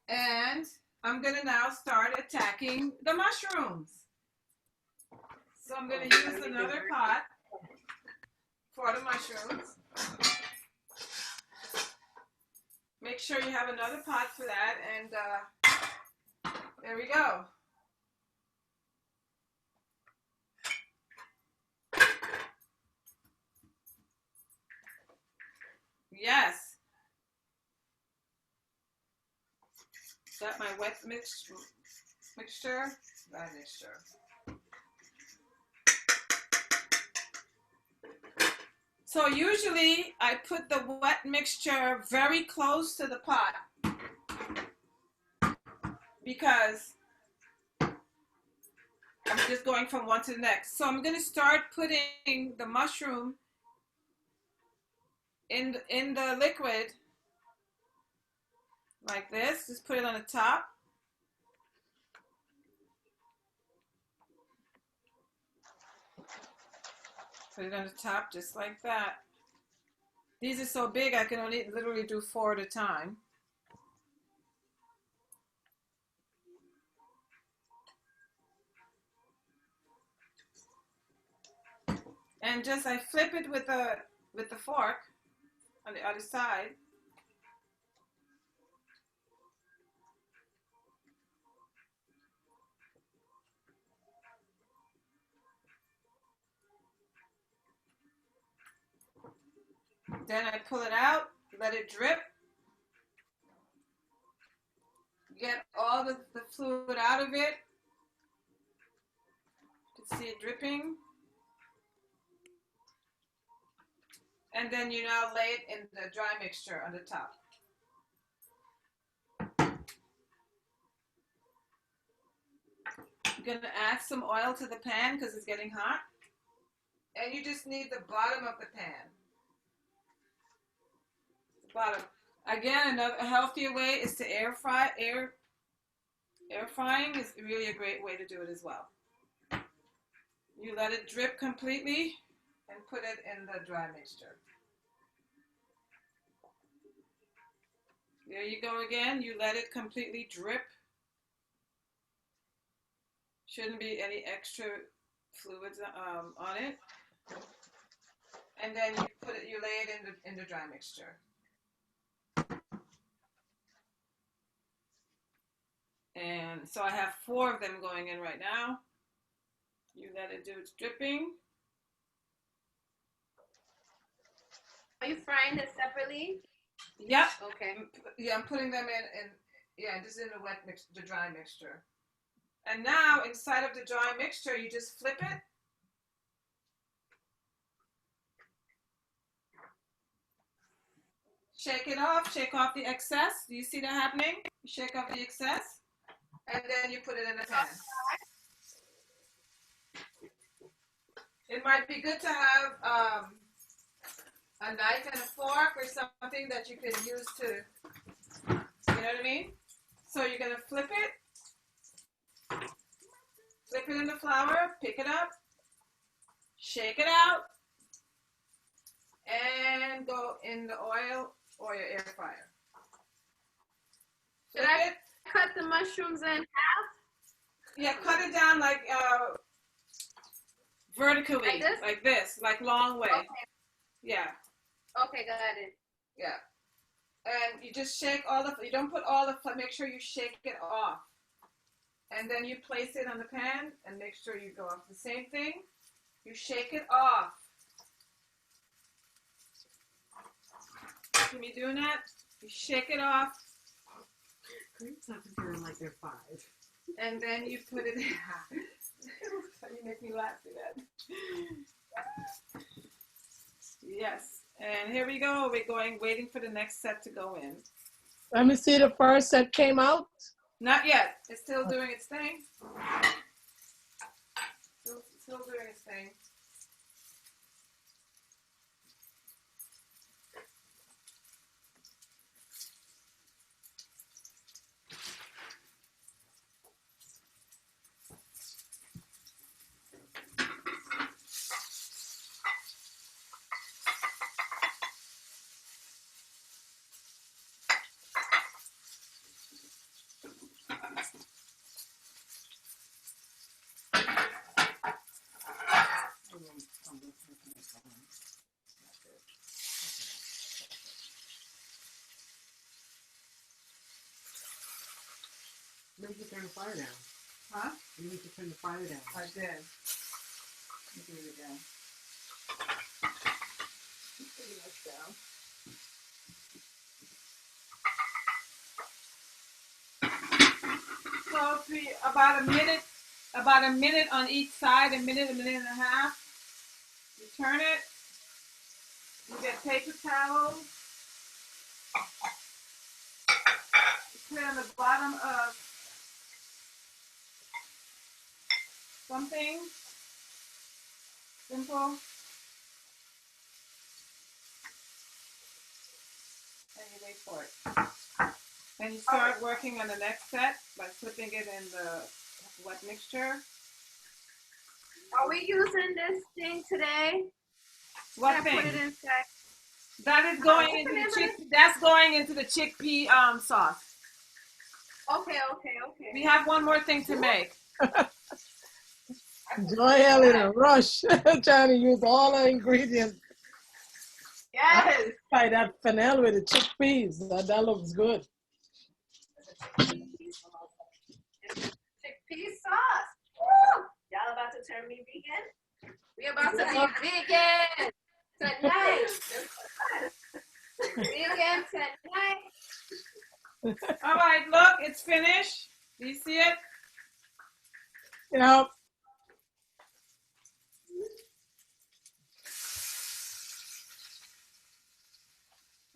And I'm gonna now start attacking the mushrooms. So I'm gonna use another pot for the mushrooms. Make sure you have another pot for that, and there we go. Yes. Got my wet mixture. Dry mixture. So usually I put the wet mixture very close to the pot because I'm just going from one to the next. So I'm going to start putting the mushroom in the liquid like this. Just put it on the top. Put it on the top just like that. These are so big I can only literally do 4 at a time. And just I flip it with the fork on the other side. Then I pull it out, let it drip. Get all the fluid out of it. You can see it dripping. And then you now lay it in the dry mixture on the top. I'm gonna add some oil to the pan because it's getting hot. And you just need the bottom of the pan. The bottom. Again, a healthier way is to air fry. Air frying is really a great way to do it as well. You let it drip completely and put it in the dry mixture. There you go again. You let it completely drip. Shouldn't be any extra fluids on it. And then you lay it in the dry mixture. And so I have 4 of them going in right now. You let it do its dripping. Are you frying this separately? Yep. Okay. Yeah, I'm putting them just in the dry mixture. And now inside of the dry mixture, you just flip it. Shake it off, shake off the excess. Do you see that happening? You shake off the excess, and then you put it in the pan. It might be good to have a knife and a fork or something that you can use to, you know what I mean? So you're gonna flip it in the flour, pick it up, shake it out, and go in the oil or your air fryer. Should I cut the mushrooms in half? Yeah, cut it down like vertically, Like this? like long way. Okay. Yeah, Okay, got it. yeah. And you just shake you don't put make sure you shake it off. And then you place it on the pan and make sure you go off the same thing. You shake it off. See me doing that? You shake it off. Grapes have to burn like they're 5. And then you put it in. You make me laugh to that. Yes. And here we go. We're going, waiting for the next set to go in. Let me see the first set came out. Not yet. It's still doing its thing. Still doing its thing. You need to turn the fire down. Huh? You need to turn the fire down. I did. Let me do it again. Pretty much down. So about a minute on each side, a minute and a half. You turn it. You get paper towels. You put it on the bottom of something simple. And you wait for it. And you start working on the next set by flipping it in the wet mixture. Are we using this thing today? What Can I put thing? it inside? That is going into that's going into the chickpea sauce. Okay. We have one more thing to make. Joelle in a rush, trying to use all the ingredients. Yes. Try that fennel with the chickpeas. That looks good. Chickpea sauce. Woo! Y'all about to turn me vegan? We about to be vegan tonight. Vegan tonight. All right, look, it's finished. Do you see it? Yep.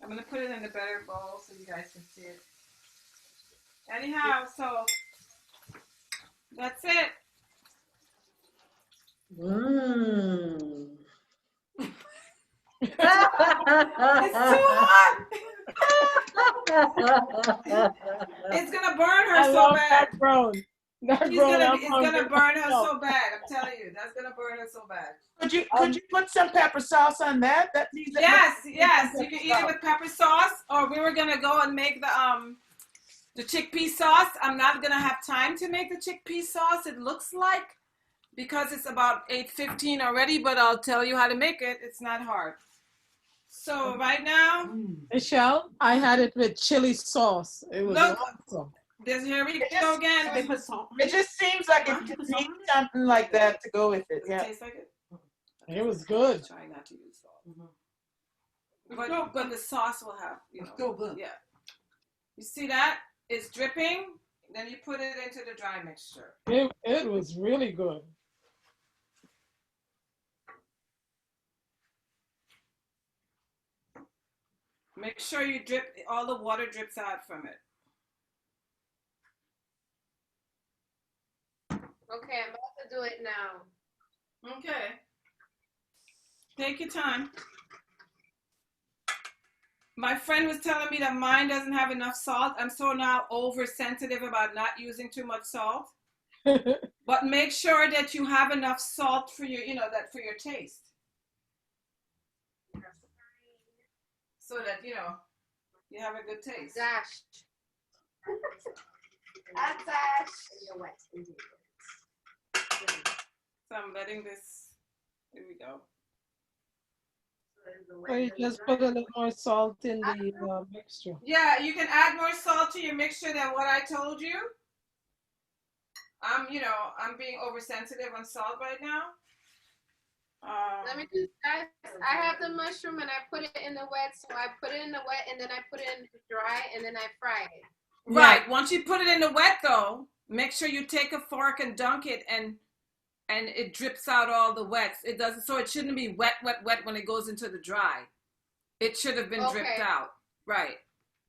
I'm gonna put it in a better bowl so you guys can see it. Anyhow, so that's it. Mmm. It's too hot. It's gonna burn her I so love bad. that brown. It's gonna burn her so bad. I'm telling you, that's gonna burn her so bad. Could you put some pepper sauce on that? That means that Yes. You can eat it with pepper sauce, or we were gonna go and make the chickpea sauce. I'm not gonna have time to make the chickpea sauce. It looks like, because it's about 8:15 already, but I'll tell you how to make it. It's not hard. So right now, Michelle, I had it with chili sauce. It was Look. awesome. here we go again. They put salt. it just seems like it needs something like that to go with it. Does it Yeah. taste like it? It was good. Try not to use salt. Mhm. But the sauce will have, It's still good. Yeah. You see that? It's dripping. Then you put it into the dry mixture. It was really good. Make sure you drip, all the water drips out from it. Okay, I'm about to do it now. Okay. Take your time. My friend was telling me that mine doesn't have enough salt. I'm so now oversensitive about not using too much salt. But make sure that you have enough salt for your, that for your taste. So that, you have a good taste. Dash. I dash. So I'm letting this, here we go. So you just put a little more salt in the mixture. Yeah, you can add more salt to your mixture than what I told you. I'm being oversensitive on salt right now. Let me do that. I have the mushroom and I put it in the wet. So I put it in the wet and then I put it in the dry and then I fry it. Right. Once you put it in the wet though, make sure you take a fork and dunk it and it drips out all the wets. It doesn't, so it shouldn't be wet when it goes into the dry. It should have been dripped Okay. out. Right.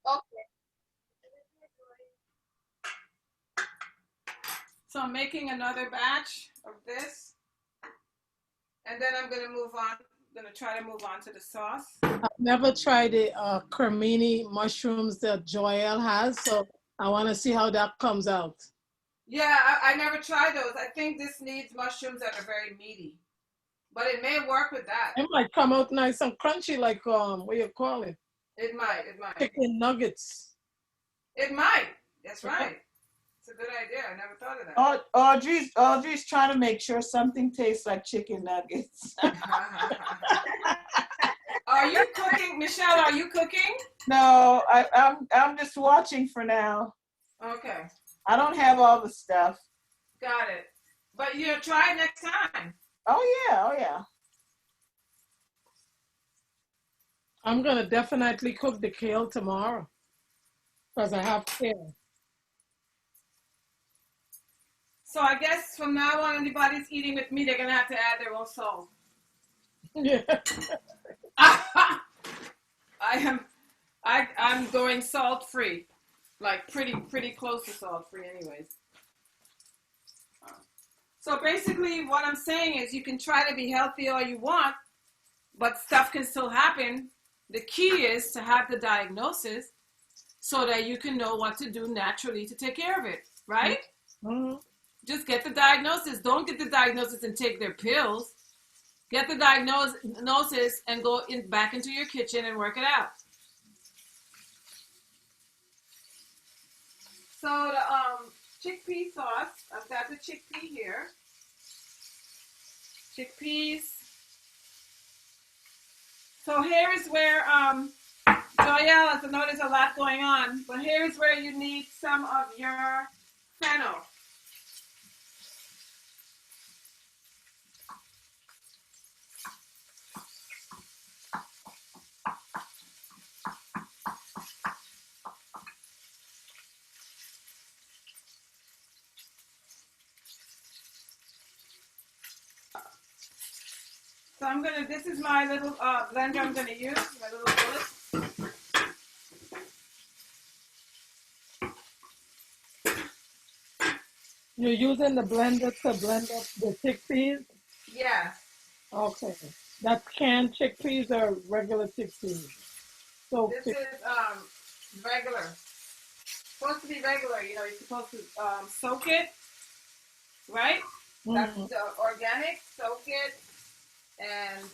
Okay. So I'm making another batch of this. And then I'm going to move on. I'm going to try to move on to the sauce. I've never tried the cremini mushrooms that Joelle has, so I want to see how that comes out. Yeah, I never tried those. I think this needs mushrooms that are very meaty. But it may work with that. It might come out nice and crunchy, like what you call it? It might. Chicken nuggets. It might. That's right. It's a good idea. I never thought of that. Audrey's trying to make sure something tastes like chicken nuggets. Are you cooking, Michelle? Are you cooking? No, I'm just watching for now. Okay, I don't have all the stuff. got it. But try it next time. Oh yeah. I'm gonna definitely cook the kale tomorrow because I have kale. So I guess from now on, anybody's eating with me, they're gonna have to add their own salt. Yeah. I'm going salt free, like pretty close to salt free, anyways. So basically, what I'm saying is, you can try to be healthy all you want, but stuff can still happen. The key is to have the diagnosis so that you can know what to do naturally to take care of it, right? Mm-hmm. Just get the diagnosis. Don't get the diagnosis and take their pills. Get the diagnosis and go back into your kitchen and work it out. So the chickpea sauce, I've got the chickpea here. Chickpeas. So here is where, Joelle, I know there's a lot going on, but here's where you need some of your fennel. So this is my little blender I'm gonna use, my little bullet. You're using the blender to blend up the chickpeas? Yeah. Okay. That's canned chickpeas or regular chickpeas? So This is regular. Supposed to be regular, you're supposed to soak it, right? That's organic, soak it, and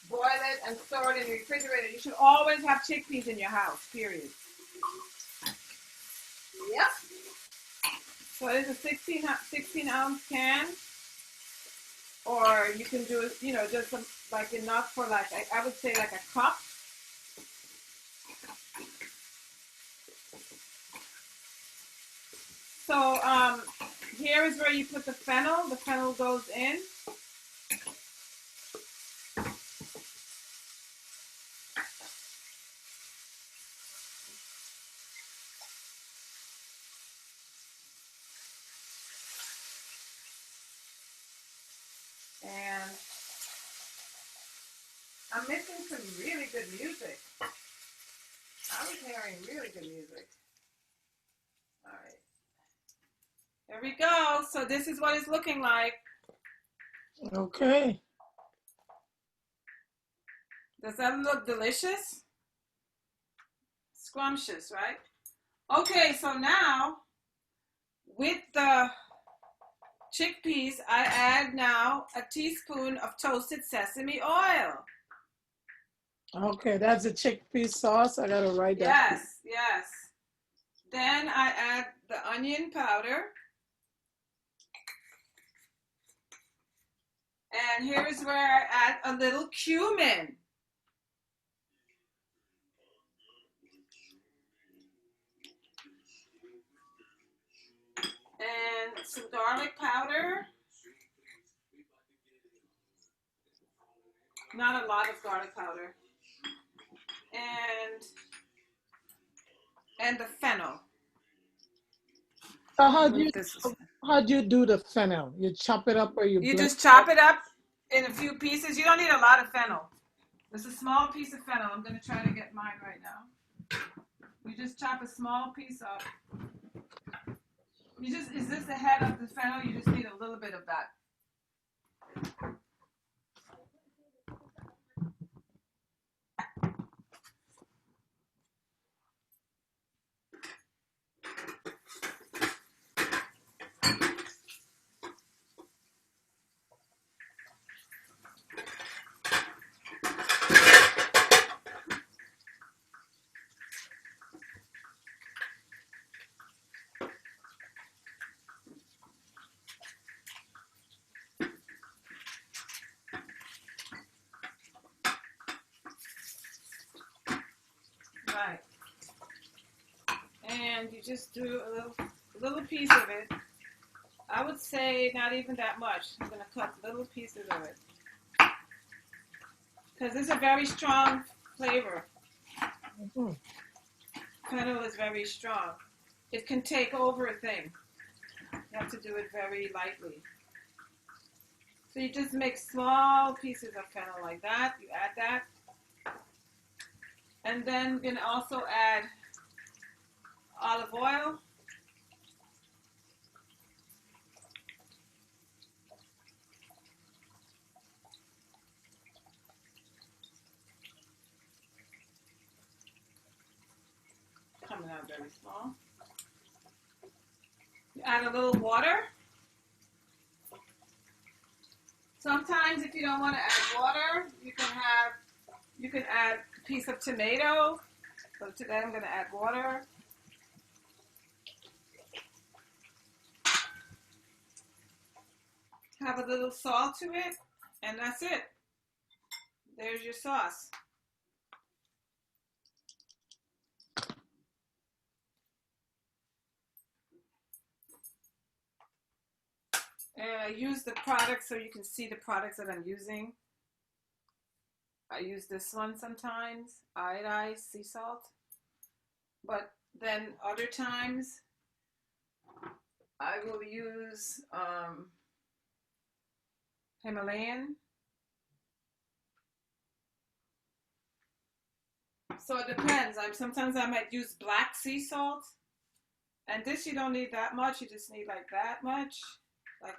boil it and store it in the refrigerator. You should always have chickpeas in your house, period. Yep. So it's a 16 ounce can, or you can do, just like enough for like, I would say like a cup. So here is where you put the fennel. The fennel goes in. And I'm missing some really good music. I was hearing really good music. All right. There we go. So this is what it's looking like. Okay. Does that look delicious? Scrumptious, right? Okay, so now with the chickpeas, I add now a teaspoon of toasted sesame oil. Okay, that's a chickpea sauce. I gotta write that. Yes. Then I add the onion powder. And here's where I add a little cumin. And some garlic powder. Not a lot of garlic powder. And the fennel. So how do you do the fennel? You chop it up or you just chop it up in a few pieces. You don't need a lot of fennel. It's a small piece of fennel. I'm going to try to get mine right now. You just chop a small piece up. Is this the head of the fennel? You just need a little bit of that. Right. And you just do a little piece of it. I would say not even that much. I'm going to cut little pieces of it. Because it's a very strong flavor. Fennel is very strong. It can take over a thing. You have to do it very lightly. So you just make small pieces of fennel like that. You add that. And then you can also add olive oil. Coming out very small. You add a little water. Sometimes if you don't want to add water, you can add a piece of tomato. So today I'm going to add water. Have a little salt to it, and that's it. There's your sauce. And I use the products so you can see the products that I'm using. I use this one sometimes, iodized sea salt. But then other times, I will use Himalayan. So it depends. Sometimes I might use black sea salt. And this you don't need that much. You just need like that much. Like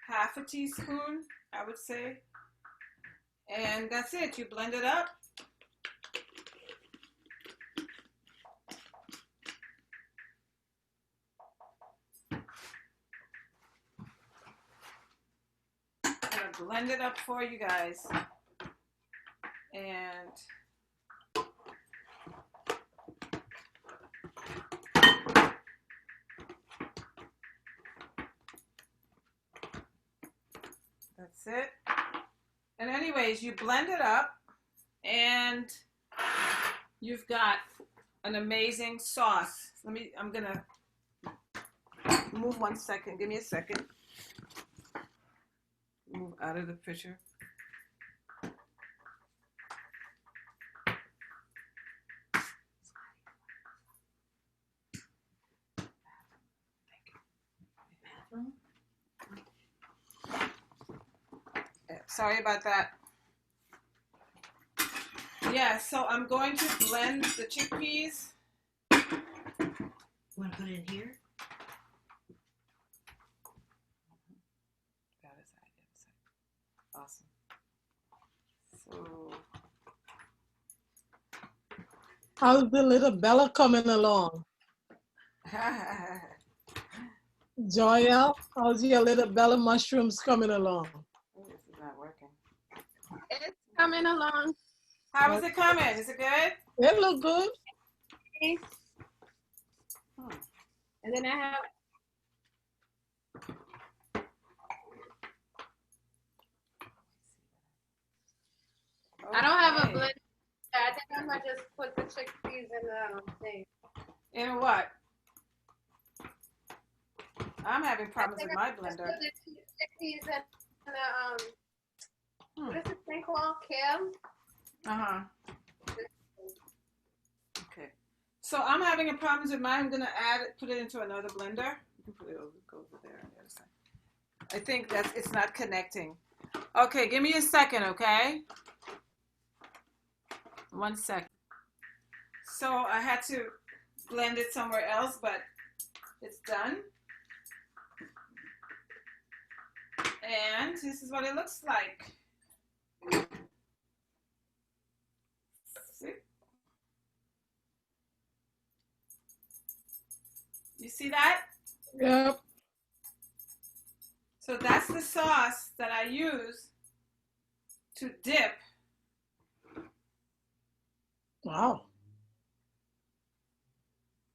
half a teaspoon, I would say. And that's it. You blend it up. I'm gonna blend it up for you guys. And that's it. And anyways, you blend it up and you've got an amazing sauce. I'm gonna move 1 second. Give me a second. Move out of the picture. Sorry about that. Yeah, so I'm going to blend the chickpeas. Want to put it in here? Got it. Awesome. So, How's the little Bella coming along? Joya, how's your little Bella mushrooms coming along? this is not working. It's coming along. How is it coming? Is it good? They look good. And then I have I don't have a Okay. blend. I think I'm gonna just put the chickpeas in the thing. In what? I'm having I problems think with I'm my gonna just blender. put the chickpeas in the what is this thing called? Kale? Uh-huh. Okay. So I'm having a problems with mine. I'm gonna put it into another blender. You can put it go over there on the other side. I think it's not connecting. Okay, give me a second, okay? 1 second. So I had to blend it somewhere else, but it's done. And this is what it looks like. See? You see that? Yep. So that's the sauce that I use to dip. Wow.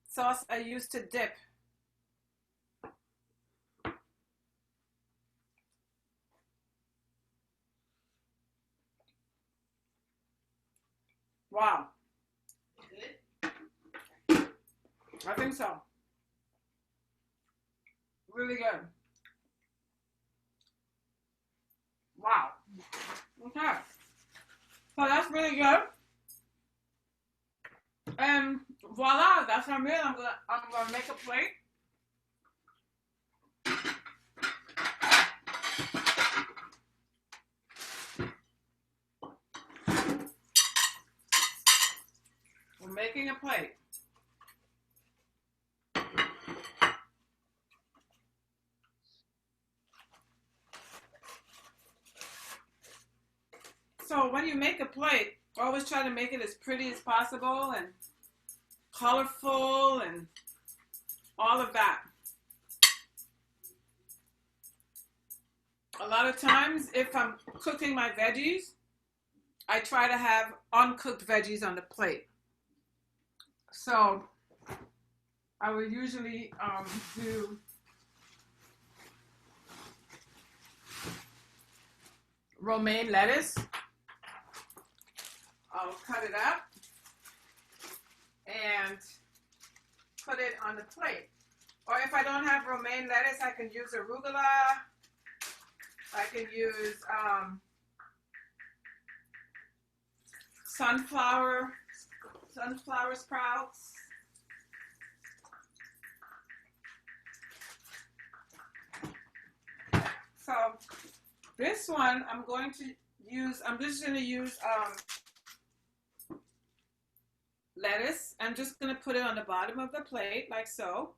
Sauce I use to dip. Wow. I think so. Really good. Wow. Okay. So that's really good. And voila, that's our meal. I'm gonna make a plate. We're making a plate. So when you make a plate, always try to make it as pretty as possible and colorful and all of that. A lot of times, if I'm cooking my veggies, I try to have uncooked veggies on the plate. So I will usually do romaine lettuce. I'll cut it up and put it on the plate. Or if I don't have romaine lettuce, I can use arugula. I can use sunflower sprouts. So this one I'm just going to use lettuce. I'm just going to put it on the bottom of the plate like so.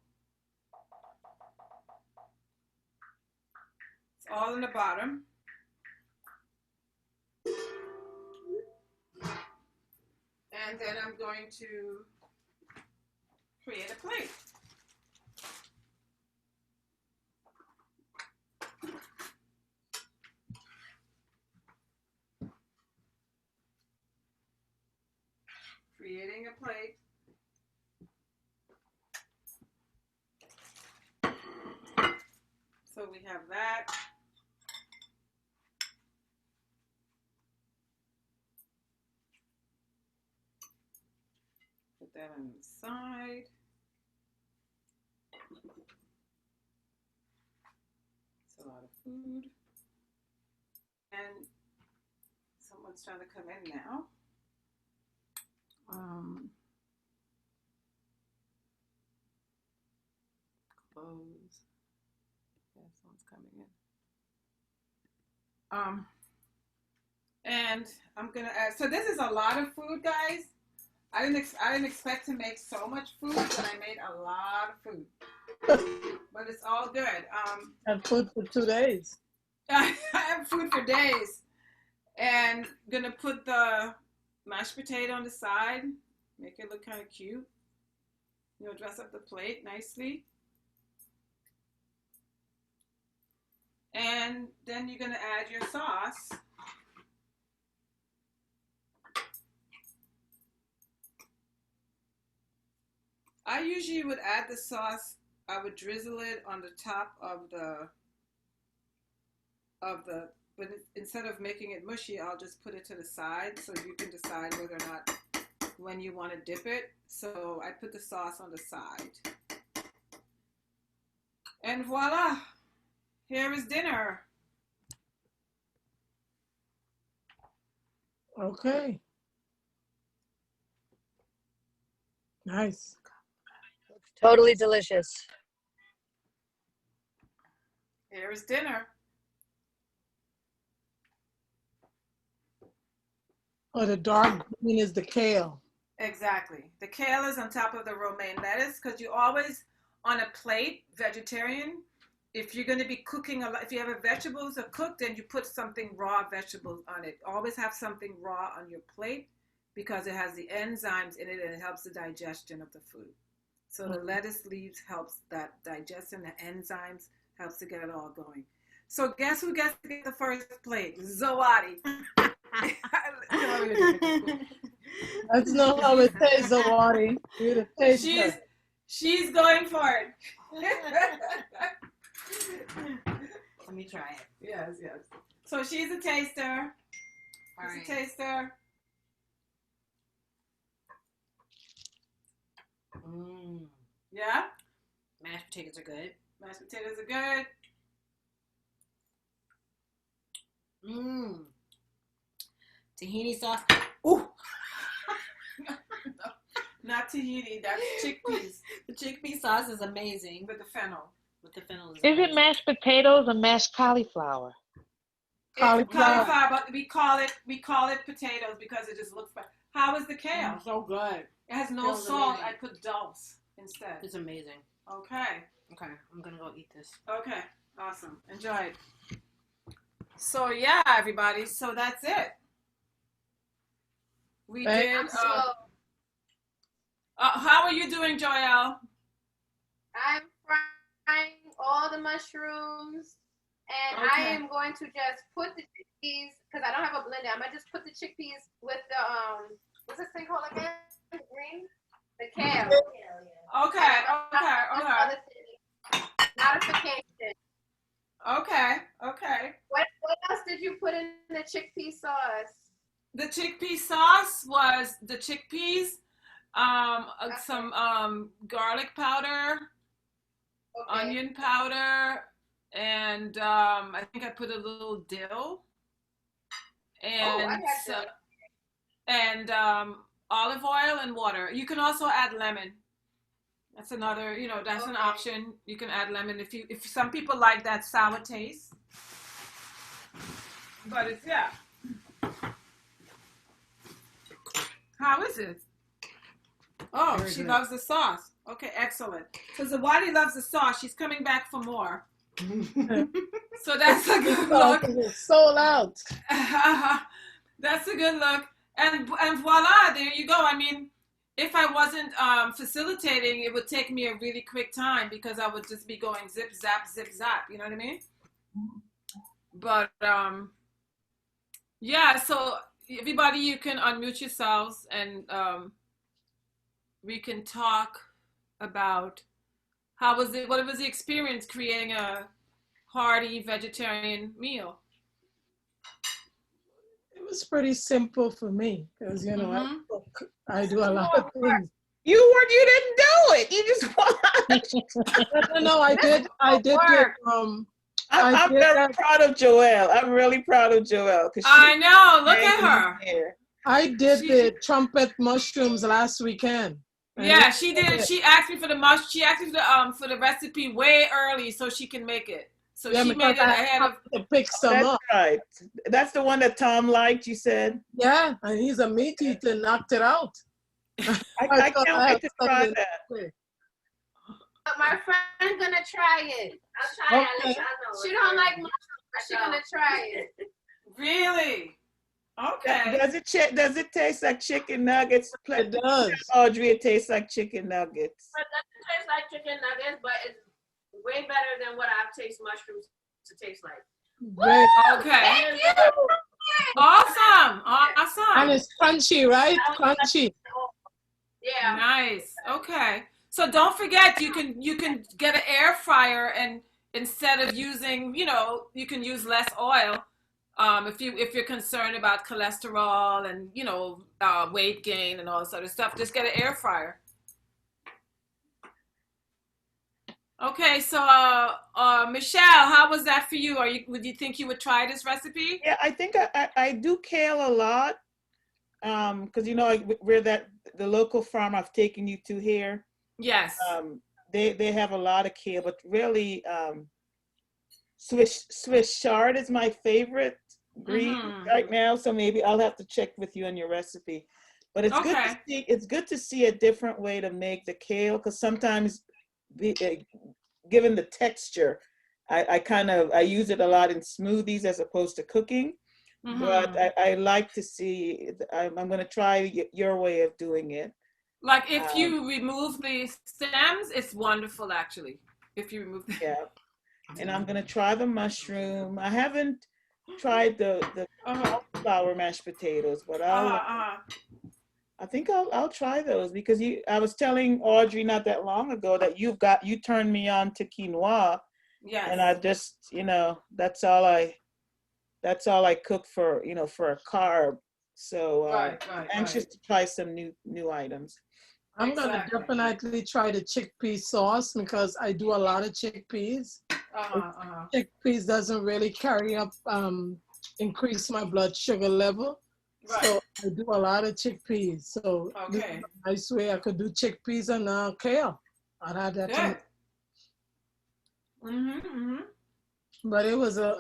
It's all in the bottom. And then I'm going to create a plate. Creating a plate. So we have that. Put that on the side. It's a lot of food. And someone's trying to come in now. Close. Yeah, someone's coming in. And I'm gonna add. So this is a lot of food, guys. I didn't expect to make so much food, but I made a lot of food. But it's all good. And food for 2 days. I have food for days, and gonna put the mashed potato on the side, make it look kind of cute. You know, dress up the plate nicely. And then you're gonna add your sauce. I usually would add the sauce, I would drizzle it on the top of but instead of making it mushy, I'll just put it to the side so you can decide whether or not when you want to dip it. So I put the sauce on the side. And voila, here is dinner. Okay. Nice. Totally delicious. Here is dinner. Or the dark green is the kale. Exactly. The kale is on top of the romaine lettuce because you always, on a plate, vegetarian, if you're going to be cooking a lot, if you have a vegetables are cooked, then you put something raw vegetables on it. Always have something raw on your plate because it has the enzymes in it and it helps the digestion of the food. So the lettuce leaves helps that digestion, the enzymes, helps to get it all going. So guess who gets to get the first plate? Zawadi. That's not how it tastes, Zawadi. You're the taster. She's going for it. Let me try it. Yes. So she's a taster. All right. She's a taster. Yeah? Mashed potatoes are good. Mashed potatoes are good. Tahini sauce. Ooh. Not tahini, that's chickpeas. The chickpea sauce is amazing. With the fennel. Is it mashed potatoes or mashed cauliflower? Cauliflower, but we call it potatoes because it just looks better. How is the kale? So good. It has no Kale's salt. amazing. I put dulse instead. It's amazing. Okay. Okay, I'm gonna go eat this. Okay. Awesome. Enjoy it. So yeah, everybody. So that's it. We did. How are you doing, Joelle? I'm frying all the mushrooms, and I am going to just put the chickpeas, because I don't have a blender. I'm gonna just put the chickpeas with the what's this thing called again? The green, the kale. Okay. Modification. Okay. What else did you put in the chickpea sauce? The chickpea sauce was the chickpeas, some garlic powder, onion powder, and I think I put a little dill, and olive oil and water. You can also add lemon. That's another, that's an option. You can add lemon if some people like that sour taste. But it's How is it? Oh, Very she good. loves the sauce. Okay, excellent. So Zawadi loves the sauce. She's coming back for more. So that's a good look. Sold out. That's a good look. And voila, there you go. I mean, if I wasn't facilitating, it would take me a really quick time because I would just be going zip, zap, zip, zap. You know what I mean? But yeah, so everybody, you can unmute yourselves and we can talk about what was the experience creating a hearty vegetarian meal? It was pretty simple for me because I do a lot of things. You didn't do it. You just watched. No, I did get I'm very proud of Joelle. I'm really proud of Joelle. I know. Look at her. I did the trumpet mushrooms last weekend. Yeah, she did. She asked me for the She asked me for the recipe way early so she can make it. So she made it ahead of. To pick some that's up. Right. That's the one that Tom liked. You said. Yeah, and he's a meat eater. Knocked it out. I can't wait to try that. But my friend's gonna try it. I'll try it. I'll let y'all know. She don't like mushrooms, but she's gonna try it. Really? Okay. Does it taste like chicken nuggets? It does. Audrey, it tastes like chicken nuggets. It doesn't taste like chicken nuggets, but it's way better than what I've tasted mushrooms to taste like. Great. Okay. Thank you. Awesome. And it's crunchy, right? Crunchy. Yeah. Nice. Okay. So don't forget, you can get an air fryer, and instead of using, you can use less oil. If you're concerned about cholesterol and weight gain and all this other stuff, just get an air fryer. Okay, so Michelle, how was that for you? Would you think you would try this recipe? Yeah, I think I do kale a lot, because we're the local farm I've taken you to here. Yes. They have a lot of kale, but really Swiss chard is my favorite. green Mhm. right now, so maybe I'll have to check with you on your recipe. But it's good to Okay. see. It's good to see a different way to make the kale, because sometimes, given the texture, I use it a lot in smoothies as opposed to cooking. But Mhm. I like to see. I'm going to try your way of doing it. Like if Um, you remove the stems, it's wonderful actually. If you remove the yeah, and I'm going to try the mushroom. I haven't tried the uh-huh. cauliflower mashed potatoes, but Uh-huh. Uh-huh. I think I'll try those, because I was telling Audrey not that long ago that you turned me on to quinoa, and I Yes. just, that's all I cook for, for a carb. So Right, right, anxious right. to try some new items. I'm gonna Exactly. definitely try the chickpea sauce because I do a lot of chickpeas. Uh-huh. Uh-huh. Chickpeas doesn't really carry up, increase my blood sugar level. Right. So I do a lot of chickpeas. So this is Okay. a nice way I could do chickpeas and kale. I'd have that Good. Mm-hmm. Mm-hmm. but it was a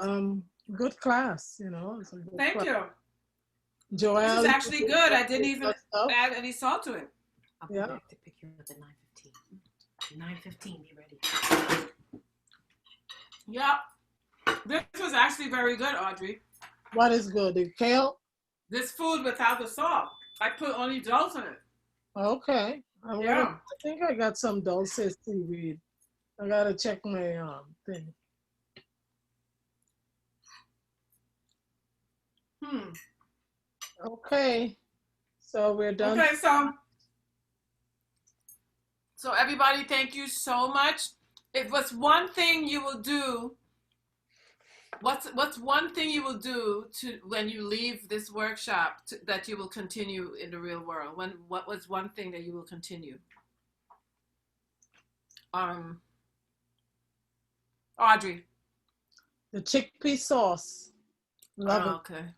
good class, It was a good Thank class. you. This is Joelle, you actually did good. I didn't good even stuff. add any salt to it. I'll be Yeah. back to pick you up at 9:15. 9:15, be ready. Yeah. This was actually very good, Audrey. What is good? The kale? This food without the salt. I put only dulse in it. Okay. Yeah. I think I got some dulce seaweed. I gotta check my thing. Hmm. Okay. So we're done. Okay, so everybody, thank you so much. If what's one thing you will do, what's one thing you will do to when you leave this workshop that you will continue in the real world? What was one thing that you will continue? Audrey. The chickpea sauce. Love Oh, it. okay.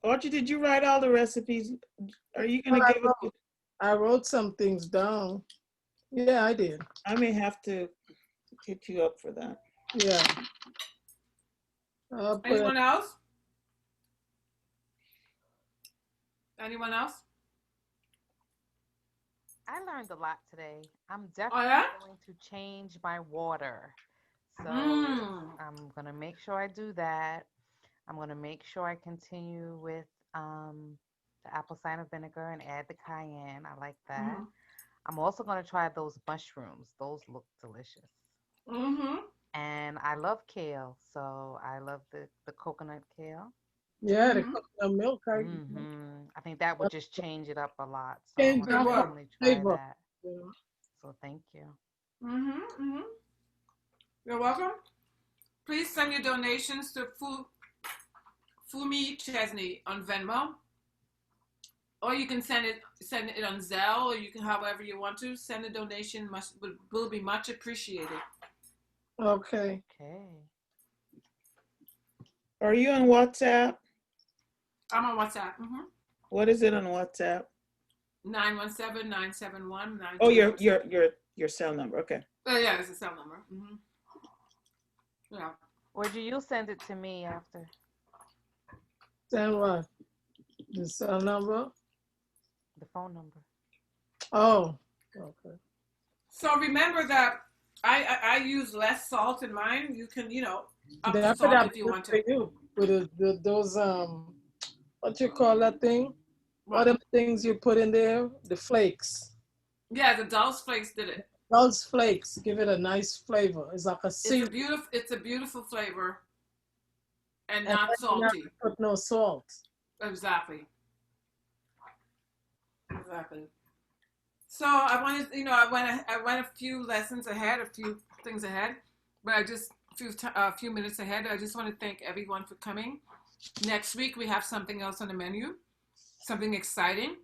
Audrey, did you write all the recipes? Are you What gonna give it? I wrote some things down. Yeah, I did. I may have to hit you up for that. Yeah. I'll put it. Anyone else? Anyone else? I learned a lot today. I'm Oh definitely yeah? going to change my water. So Mm. I'm going to make sure I do that. I'm going to make sure I continue with the apple cider vinegar and add the cayenne. I like that. Mm-hmm. I'm also going to try those mushrooms. Those look delicious. Mm-hmm. And I love kale, so I love the coconut kale. Yeah, the Mm-hmm. coconut milk. I think that would just change it up a lot. So I'm Change going to It up the would. definitely try flavor. that. Yeah. So thank you. Mm-hmm. Mm-hmm. You're welcome. Please send your donations to Fumi Chesney on Venmo, or you can send it on Zelle, or you can however you want to send a donation. Will be much appreciated. Okay. Okay. Are you on WhatsApp? I'm on WhatsApp. Mm-hmm. What is it on WhatsApp? 917-971-92. Oh, your cell number. Okay. Oh yeah, it's a cell number. Mm-hmm. Yeah. Or do you send it to me after? Then what? The cell number? The phone number. Oh, okay. So remember that I use less salt in mine. You can up the That's what salt I if you put want for to. you with those what you call that thing? What What? are the things you put in there? The flakes. Yeah, the Dulce Flakes did it. Those flakes give it a nice flavor. It's like a It's season. a beautiful flavor and And not then you have salty. to put no salt. Exactly. Exactly. So I wanted, I went a few lessons ahead, a few things ahead, but I just a few minutes ahead. I just want to thank everyone for coming. Next week we have something else on the menu, something exciting.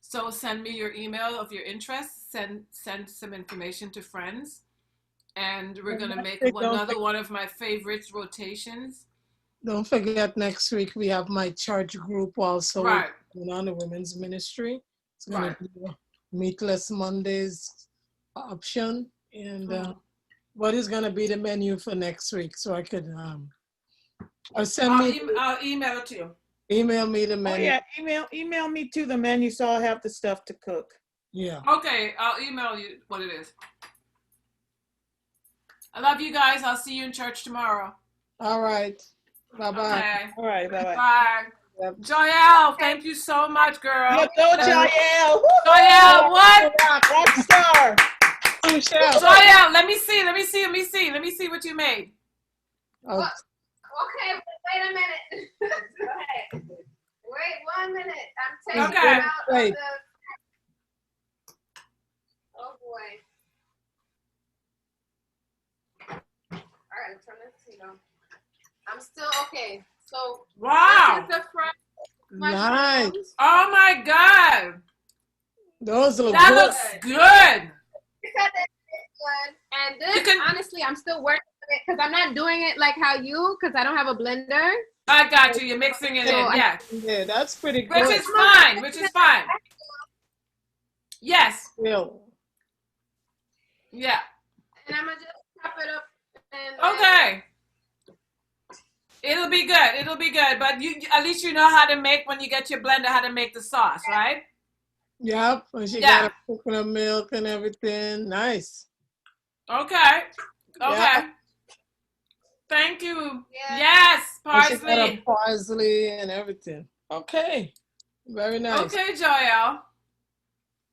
So send me your email of your interest. Send some information to friends, and we're gonna make another one of my favorites rotations. Don't forget next week we have my church group also Right. on the women's ministry. It's gonna Right. be a Meatless Mondays option. And what is gonna be the menu for next week? So I could Or send me, I'll email it to you. email me the Oh menu. yeah, email me too the menu so I'll have the stuff to cook. Yeah. Okay, I'll email you what it is. I love you guys. I'll see you in church tomorrow. All right. Bye-bye. Okay. All right, bye-bye. Bye. Yep. Joyelle, thank you so much, girl. Let's go, Jael. Joyelle, what? Rock star. Michelle. Joyelle, let me see what you made. Oh, Okay, wait a minute. Go ahead. Wait 1 minute. I'm taking Okay. out Wait. of the. Oh boy. All right, turn this heat on. I'm still okay. So Wow. this is the fried nice. mushrooms. Oh my God. Those look That good. looks good. You said that it's good. And this, You can- honestly, I'm still working with it because I'm not doing it like how you, because I don't have a blender. I got you. You're mixing it in. Yeah. Yeah, that's pretty Which good. is fine. Which is fine. Yes. Yeah. Yeah. And I'm going to just chop it up. And Okay. It'll be good. It'll be good. But you at least you know how to make, when you get your blender, how to make the sauce, right? Yep. And she Yeah. got a coconut milk and everything. Nice. Okay. Okay. Yeah. Yeah. Thank you. Yes. And she got a Parsley. parsley and everything. Okay. Very nice. Okay, Joelle.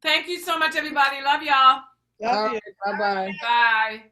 Thank you so much, everybody. Love y'all. All right. Bye-bye. Bye.